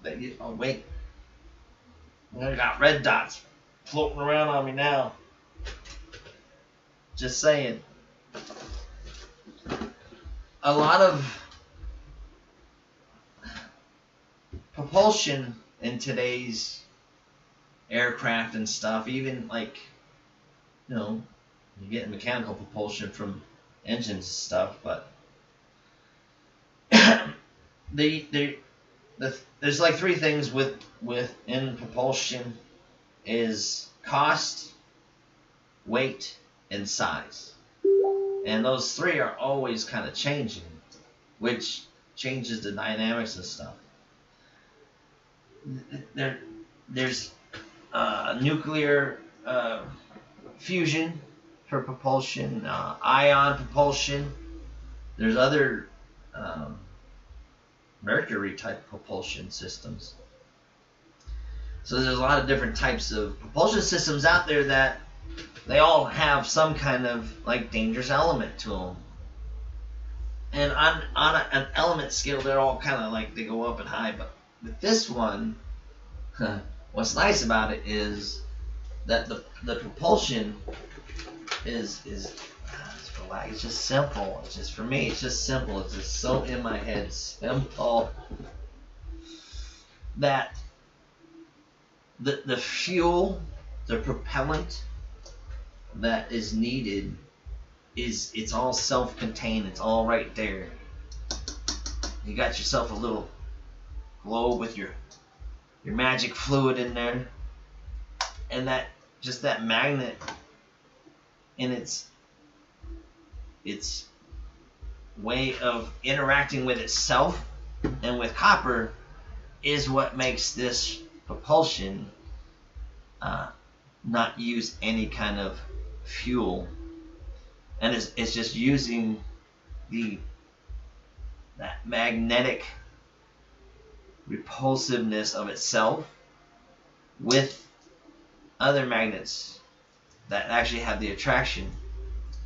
that you, oh wait, I got red dots floating around on me now. Just saying. A lot of propulsion in today's aircraft and stuff, even like, you know, You get mechanical propulsion from engines and stuff, but there's like three things in propulsion is cost, weight, and size. And those three are always kind of changing, which changes the dynamics and stuff. There's nuclear fusion for propulsion, ion propulsion. There's other mercury type propulsion systems. So there's a lot of different types of propulsion systems out there that they all have some kind of like dangerous element to them. And on an element scale, they're all kind of like they go up and high. But with this one, what's nice about it is that the propulsion is it's just simple. It's just, for me, it's just simple. It's just so in my head simple that the fuel, the propellant that is needed it's all self-contained. It's all right there. You got yourself a little globe with your magic fluid in there, and that magnet in its way of interacting with itself and with copper is what makes this propulsion not use any kind of fuel, and it's just using that magnetic repulsiveness of itself with other magnets that actually have the attraction.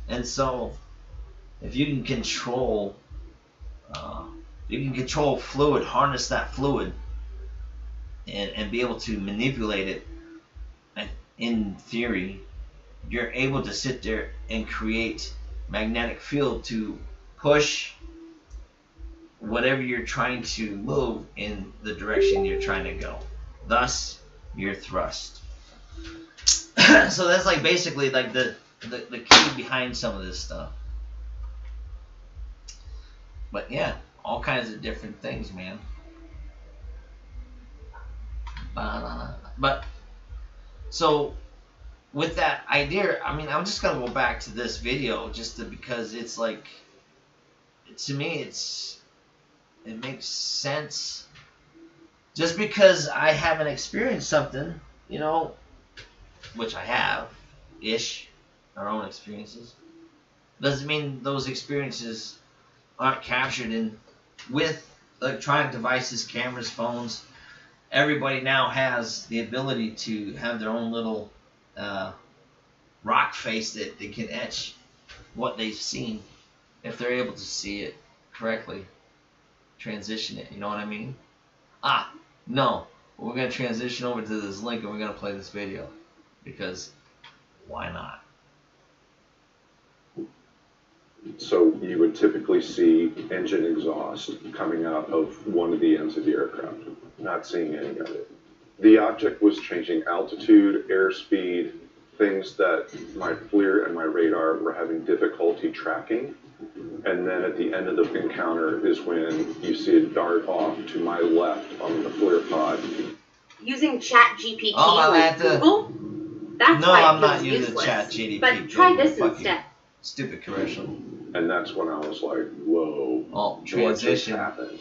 And so if you can control fluid, harness that fluid and be able to manipulate it, in theory you're able to sit there and create magnetic field to push whatever you're trying to move in the direction you're trying to go, thus your thrust. So that's like basically like the key behind some of this stuff. But yeah, all kinds of different things, man. But so with that idea, I mean, I'm just gonna go back to this video because it's like, to me, it makes sense. Just because I haven't experienced something, you know, which I have, our own experiences, doesn't mean those experiences aren't captured with electronic devices, cameras, phones. Everybody now has the ability to have their own little rock face that they can etch what they've seen, if they're able to see it correctly, transition it, you know what I mean? No, we're going to transition over to this link and we're going to play this video, because why not? So you would typically see engine exhaust coming out of one of the ends of the aircraft, not seeing any of it. The object was changing altitude, airspeed, things that my FLIR and my radar were having difficulty tracking. And then at the end of the encounter is when you see it dart off to my left on the FLIR pod. Using ChatGPT with Google? That's no, why I'm it not feels using useless. ChatGPT. But try this instead. Stupid commercial. And that's when I was like, whoa. Oh, transition. What just happened?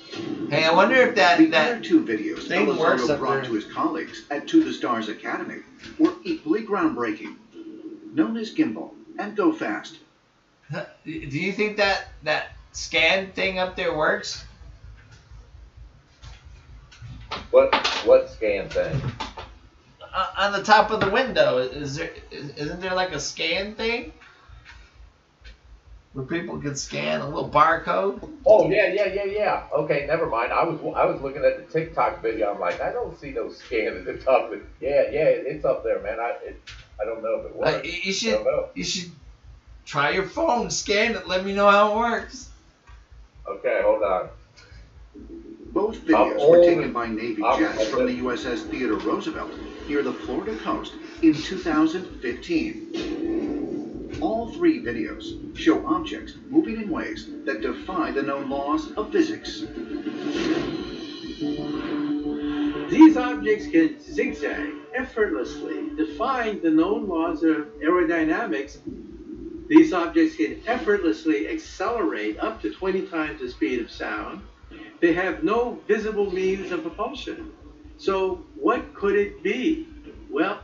Hey, I wonder if that other two videos thing works Elizondo up brought there. to his colleagues at To the Stars Academy were equally groundbreaking. Known as Gimbal and Go Fast. Do you think that scan thing up there works? What scan thing? On the top of the window, isn't there like a scan thing where people can scan a little barcode? Oh yeah. Okay, never mind. I was looking at the TikTok video. I'm like, I don't see no scan at the top of it. Yeah, it's up there, man. I don't know if it works. You should try your phone, scan it. Let me know how it works. Okay, hold on. Both videos were taken by Navy jets from the USS Theodore Roosevelt near the Florida coast in 2015. All three videos show objects moving in ways that defy the known laws of physics. These objects can zigzag effortlessly, defying the known laws of aerodynamics. These objects can effortlessly accelerate up to 20 times the speed of sound. They have no visible means of propulsion. So what could it be? Well,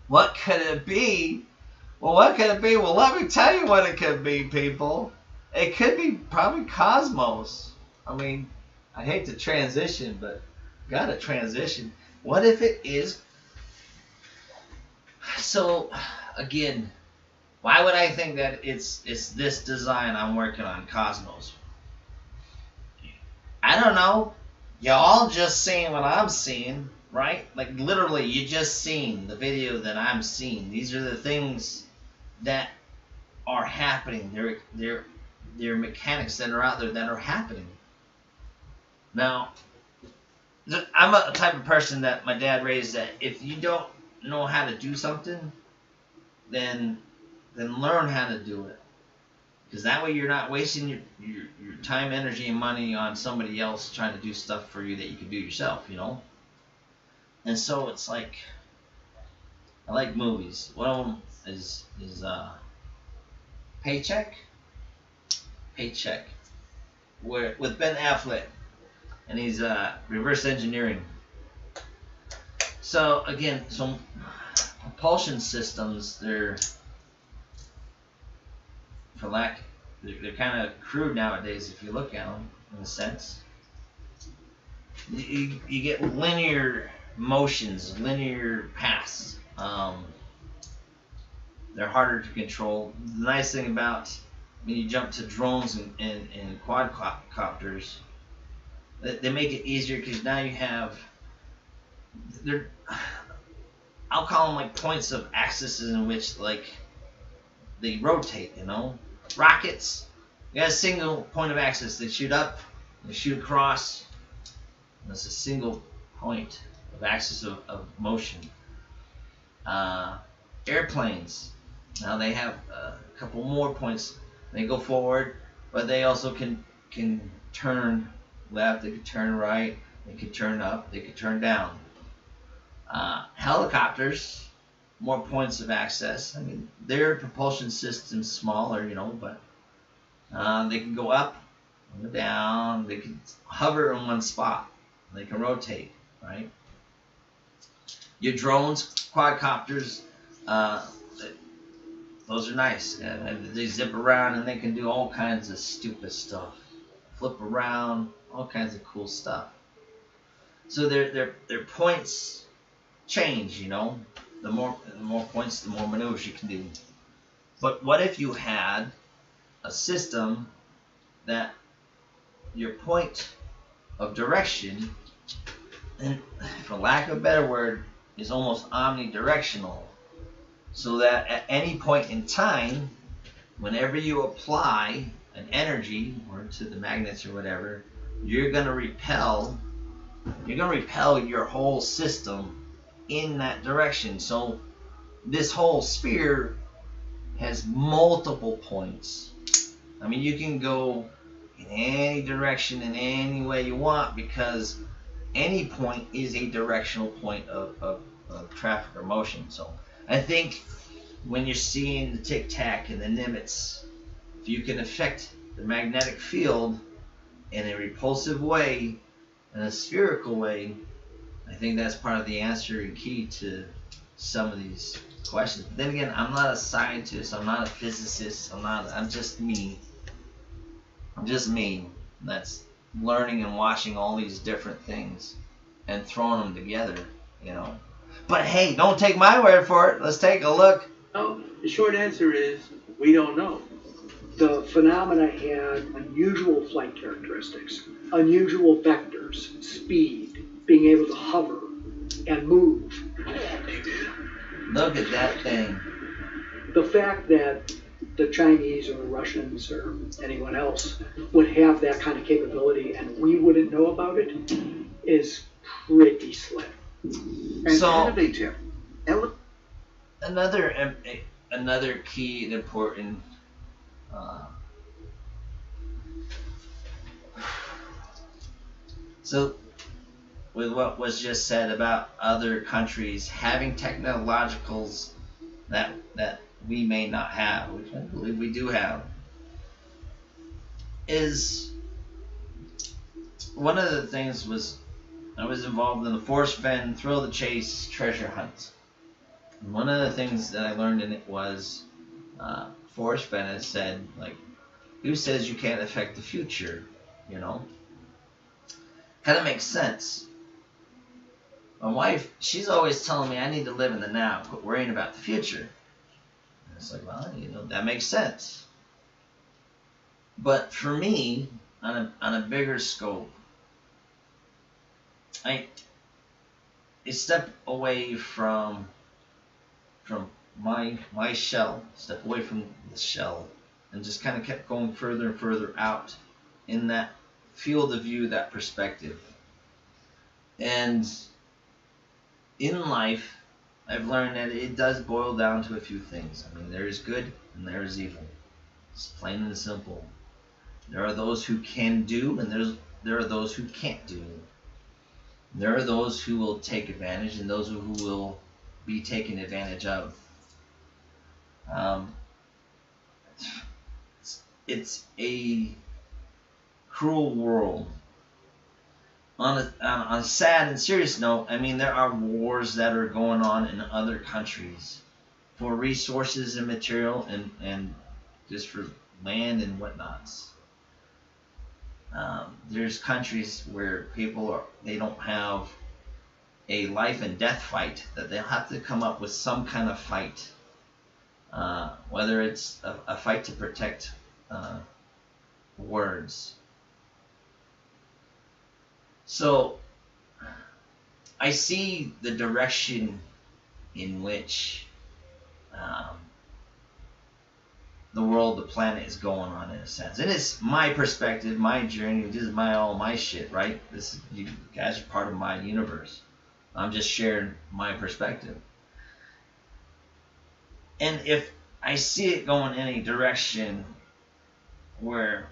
what could it be? Well, what could it be? Well, let me tell you what it could be, people. It could be probably Cosmos. I mean, I hate to transition, but gotta transition. What if it is? So, again, why would I think that it's this design I'm working on, Cosmos? I don't know. Y'all just seeing what I'm seeing, right? Like literally, you just seen the video that I'm seeing. These are the things that are happening. They're mechanics that are out there that are happening. Now, I'm a type of person that my dad raised that if you don't know how to do something, then learn how to do it. Because that way you're not wasting your time, energy, and money on somebody else trying to do stuff for you that you can do yourself, you know? And so it's like, I like movies. One of them is Paycheck, where with Ben Affleck, and he's reverse engineering. So again, so propulsion systems, they're kind of crude nowadays if you look at them in a sense. You get linear motions, linear paths. They're harder to control. The nice thing about when you jump to drones and quadcopters, they make it easier because now you have, I'll call them like points of axes in which like they rotate, you know. Rockets, you got a single point of axis. They shoot up, they shoot across. That's a single point of axis of motion. Airplanes, now they have a couple more points. They go forward, but they also can turn left, they can turn right, they can turn up, they can turn down. Helicopters, more points of access. I mean, their propulsion system's smaller, you know, but they can go up, go down, they can hover in one spot, they can rotate, right? Your drones, quadcopters, those are nice. They zip around and they can do all kinds of stupid stuff, flip around, all kinds of cool stuff. So their points change, you know. The more points, the more maneuvers you can do. But what if you had a system that your point of direction, and for lack of a better word, is almost omnidirectional, so that at any point in time, whenever you apply an energy or to the magnets or whatever, you're gonna repel your whole system in that direction. So this whole sphere has multiple points. I mean, you can go in any direction in any way you want, because any point is a directional point of traffic or motion. So I think when you're seeing the Tic Tac and the Nimitz, if you can affect the magnetic field in a repulsive way, in a spherical way, I think that's part of the answer and key to some of these questions. But then again, I'm not a scientist, I'm not a physicist, I'm just me. I'm just me that's learning and watching all these different things and throwing them together, you know. But hey, don't take my word for it. Let's take a look. Well, the short answer is we don't know. The phenomena had unusual flight characteristics, unusual vectors, speed, being able to hover and move. Look at that thing. The fact that the Chinese or the Russians or anyone else would have that kind of capability and we wouldn't know about it is pretty slim. And So, innovative. another another key and important so with what was just said about other countries having technologicals that we may not have, which I believe we do have, is one of the things was I was involved in the force fen, thrill of the chase, treasure hunt. And one of the things that I learned in it was force fen has said, like, who says you can't affect the future? You know, kind of makes sense. My wife, she's always telling me I need to live in the now, quit worrying about the future. And it's like, well, you know, that makes sense. But for me, on a bigger scope, I step away from my shell, step away from the shell, and just kind of kept going further and further out in that field of view, that perspective. And in life, I've learned that it does boil down to a few things. I mean, there is good and there is evil. It's plain and simple. There are those who can do, and there are those who can't do. There are those who will take advantage, and those who will be taken advantage of. It's a cruel world. On a sad and serious note, I mean, there are wars that are going on in other countries for resources and material and just for land and whatnots. There's countries where they don't have a life and death fight, that they'll have to come up with some kind of fight, whether it's a fight to protect words. So I see the direction in which the world, the planet is going on, in a sense. And it's my perspective, my journey. This is all my shit, right? You guys are part of my universe. I'm just sharing my perspective. And if I see it going in a direction where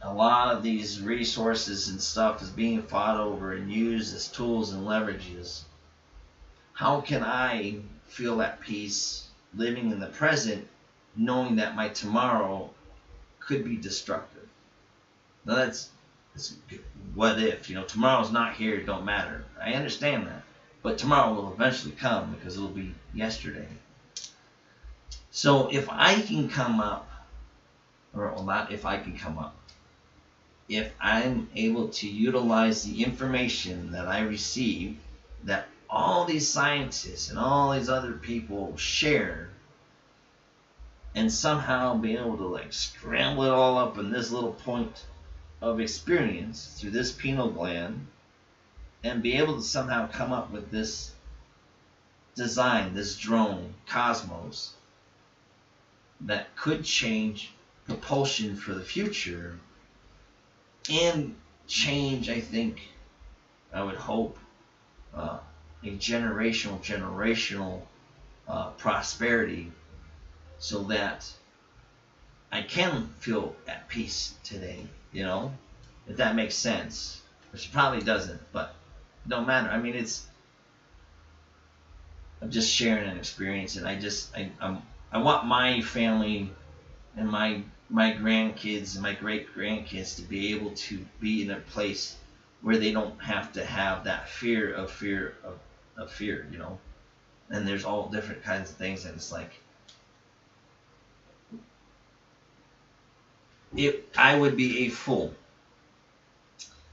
a lot of these resources and stuff is being fought over and used as tools and leverages, how can I feel at peace living in the present, knowing that my tomorrow could be destructive? Now it's what if, tomorrow's not here, it don't matter. I understand that. But tomorrow will eventually come because it'll be yesterday. So if I can come up, or not if I can come up, if I'm able to utilize the information that I receive, that all these scientists and all these other people share, and somehow be able to scramble it all up in this little point of experience through this pineal gland, and be able to somehow come up with this design, this drone, Cosmos, that could change propulsion for the future, and change, I think, I would hope, a generational prosperity, so that I can feel at peace today, if that makes sense, which it probably doesn't, but it don't matter. I mean, I'm just sharing an experience, and I want my family and my grandkids and my great grandkids to be able to be in a place where they don't have to have that fear of fear. And there's all different kinds of things, and it's I would be a fool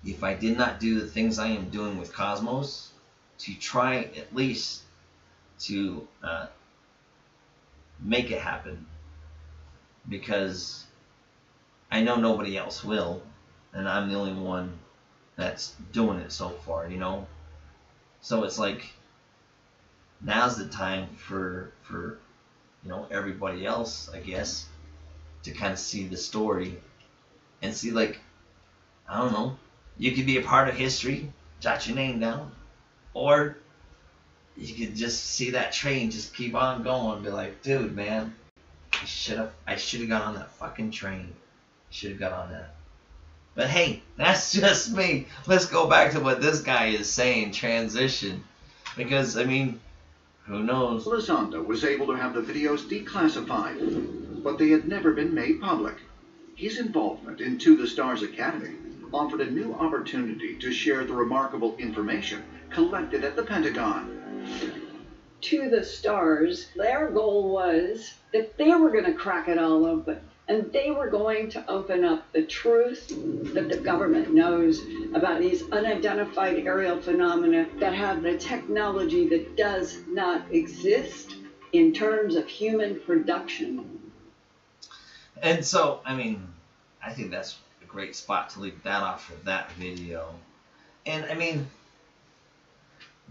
if I did not do the things I am doing with Cosmos to try at least to make it happen, because I know nobody else will, and I'm the only one that's doing it so far, So it's now's the time for everybody else, I guess, to kind of see the story and see, I don't know, you could be a part of history, jot your name down, or you could just see that train just keep on going. Be like, dude, man, I should have got on that fucking train. Should have got on that. But hey, that's just me. Let's go back to what this guy is saying, transition. Because, I mean, who knows? Elizondo was able to have the videos declassified, but they had never been made public. His involvement in To the Stars Academy offered a new opportunity to share the remarkable information collected at the Pentagon. To the Stars, their goal was that they were going to crack it all open. And they were going to open up the truth that the government knows about these unidentified aerial phenomena that have the technology that does not exist in terms of human production. And so, I mean, I think that's a great spot to leave that off for that video. And, I mean,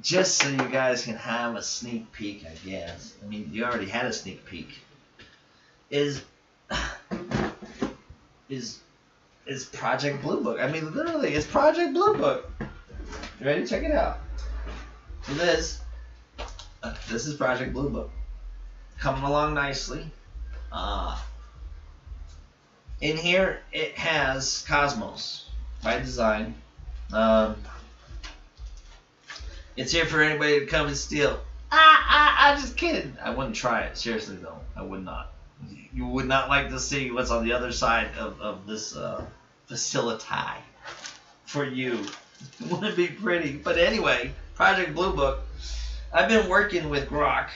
just so you guys can have a sneak peek, I guess. I mean, you already had a sneak peek. Is Project Blue Book. I mean, literally, it's Project Blue Book. You ready? Check it out. So this is Project Blue Book. Coming along nicely. In here, it has Cosmos by design. It's here for anybody to come and steal. I'm just kidding. I wouldn't try it. Seriously, though. I would not. You would not like to see what's on the other side of this facility for you. It wouldn't be pretty. But anyway, Project Blue Book. I've been working with Grok,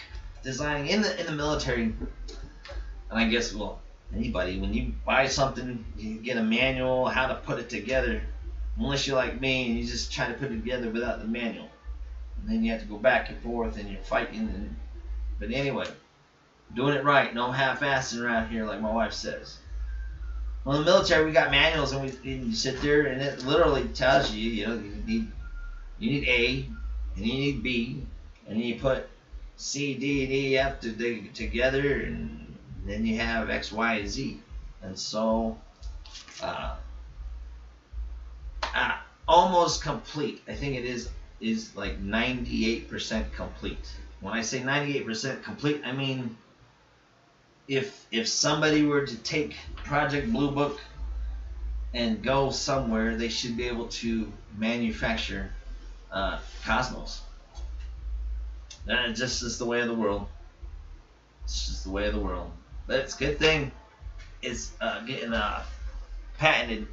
designing in the military. And I guess, well, anybody, when you buy something, you get a manual how to put it together. Unless you're like me and you just try to put it together without the manual. And then you have to go back and forth and you're fighting. But anyway, doing it right, no half-assing around here like my wife says. Well, in the military, we got manuals, and you sit there, and it literally tells you, you know, you need A, and you need B, and then you put C, D, and E, F together, and then you have X, Y, and Z. And so, almost complete. I think it is like 98% complete. When I say 98% complete, I mean, if somebody were to take Project Blue Book and go somewhere, they should be able to manufacture Cosmos. That just is the way of the world. It's just the way of the world. But it's a good thing it's getting patented.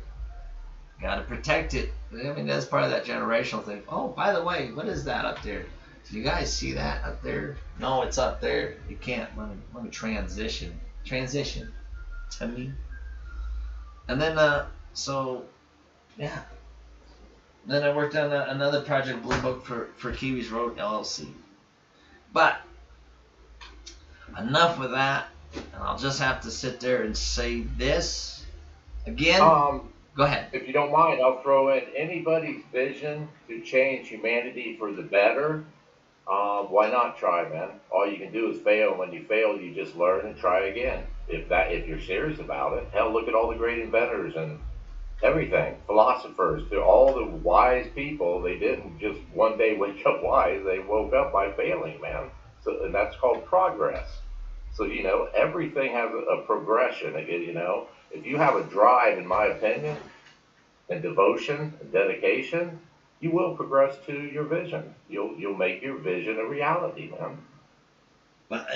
Got to protect it. I mean, that's part of that generational thing. Oh, by the way, what is that up there? Did you guys see that up there? No, it's up there. You can't. Let me transition to me. And then, so, yeah. Then I worked on another Project Blue Book for Kiwis Road, LLC. But, enough with that. And I'll just have to sit there and say this again. Go ahead. If you don't mind, I'll throw in anybody's vision to change humanity for the better. Why not try, man? All you can do is fail. When you fail, you just learn and try again. If you're serious about it. Hell, look at all the great inventors and everything. Philosophers, they're all the wise people. They didn't just one day wake up wise. They woke up by failing, man. So, and that's called progress. So, you know, everything has a progression. You know, if you have a drive, in my opinion, and devotion and dedication, you will progress to your vision. You'll make your vision a reality, man. But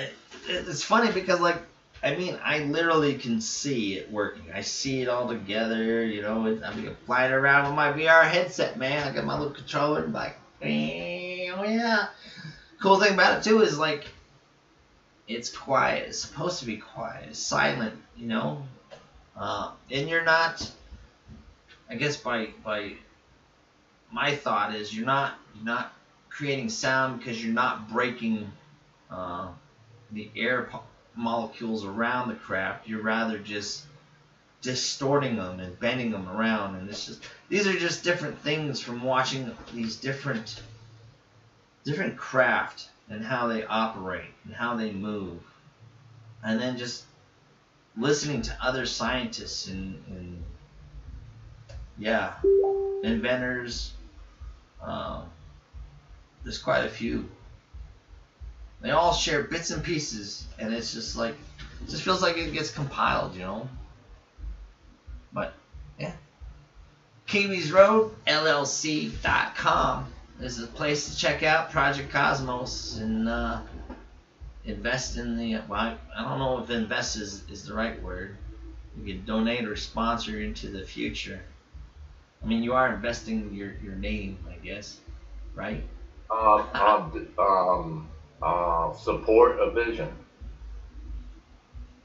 it's funny because, like, I mean, I literally can see it working. I see it all together, you know. I'm flying around with my VR headset, man. I got my little controller, and like, oh yeah. Cool thing about it too is like, it's quiet. It's supposed to be quiet. It's silent, you know. And you're not. I guess by my thought is you're not creating sound because you're not breaking the air molecules around the craft. You're rather just distorting them and bending them around, and it's just, these are just different things from watching these different craft and how they operate and how they move, and then just listening to other scientists and yeah, inventors. There's quite a few. They all share bits and pieces, and it's just like, it just feels like it gets compiled, you know. But yeah, Kiwis Road, LLC.com is a place to check out Project Cosmos and invest in the. Well, I don't know if invest is the right word. You can donate or sponsor into the future. I mean, you are investing your name, I guess, right? Support a vision.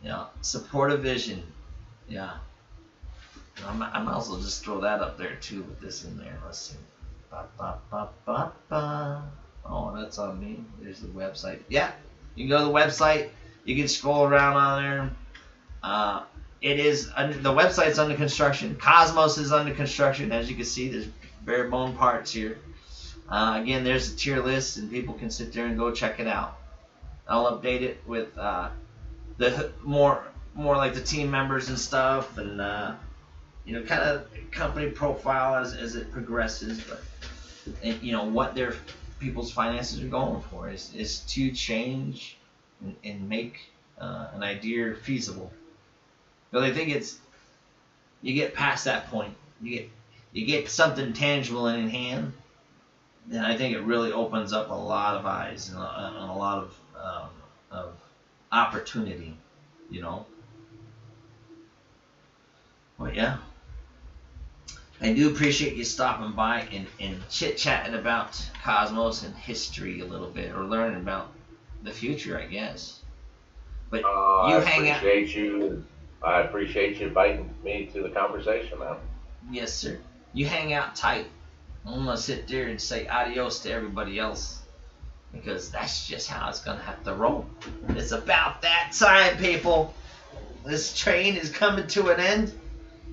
Yeah, support a vision. Yeah. I might as well just throw that up there too with this in there. Let's see. Ba, ba, ba, ba, ba. Oh, that's on me. There's the website. Yeah, you can go to the website. You can scroll around on there. It is under, the website's under construction. Cosmos is under construction. As you can see, there's bare bone parts here. Again, there's a tier list, and people can sit there and go check it out. I'll update it with the more like the team members and stuff, and you know, kind of company profile as it progresses. But and, you know, what their people's finances are going for is to change and make an idea feasible. But I think it's, you get past that point, you get something tangible in hand, then I think it really opens up a lot of eyes and a lot of opportunity, you know. Well, yeah, I do appreciate you stopping by and chit-chatting about Cosmos and history a little bit, or learning about the future, I guess. But you hang out. I appreciate you inviting me to the conversation, man. Yes, sir. You hang out tight. I'm gonna sit there and say adios to everybody else, because that's just how it's gonna have to roll. It's about that time, people. This train is coming to an end.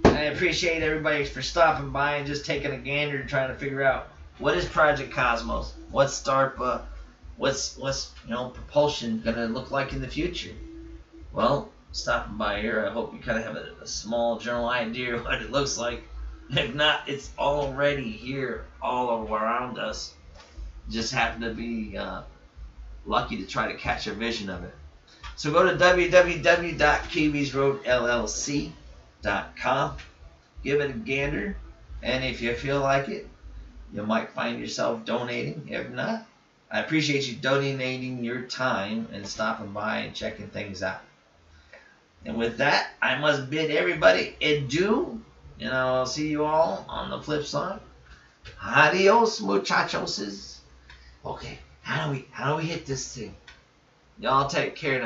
I appreciate everybody for stopping by and just taking a gander and trying to figure out what is Project Cosmos, what's Darpa, what's you know, Propulsion gonna look like in the future. Well, stopping by here, I hope you kind of have a small general idea of what it looks like. If not, it's already here all around us. Just happen to be lucky to try to catch a vision of it. So go to www.kiwisroadllc.com, give it a gander, and if you feel like it, you might find yourself donating. If not, I appreciate you donating your time and stopping by and checking things out. And with that, I must bid everybody adieu, and I'll see you all on the flip side. Adios, muchachos. Okay, how do we hit this thing? Y'all take care now.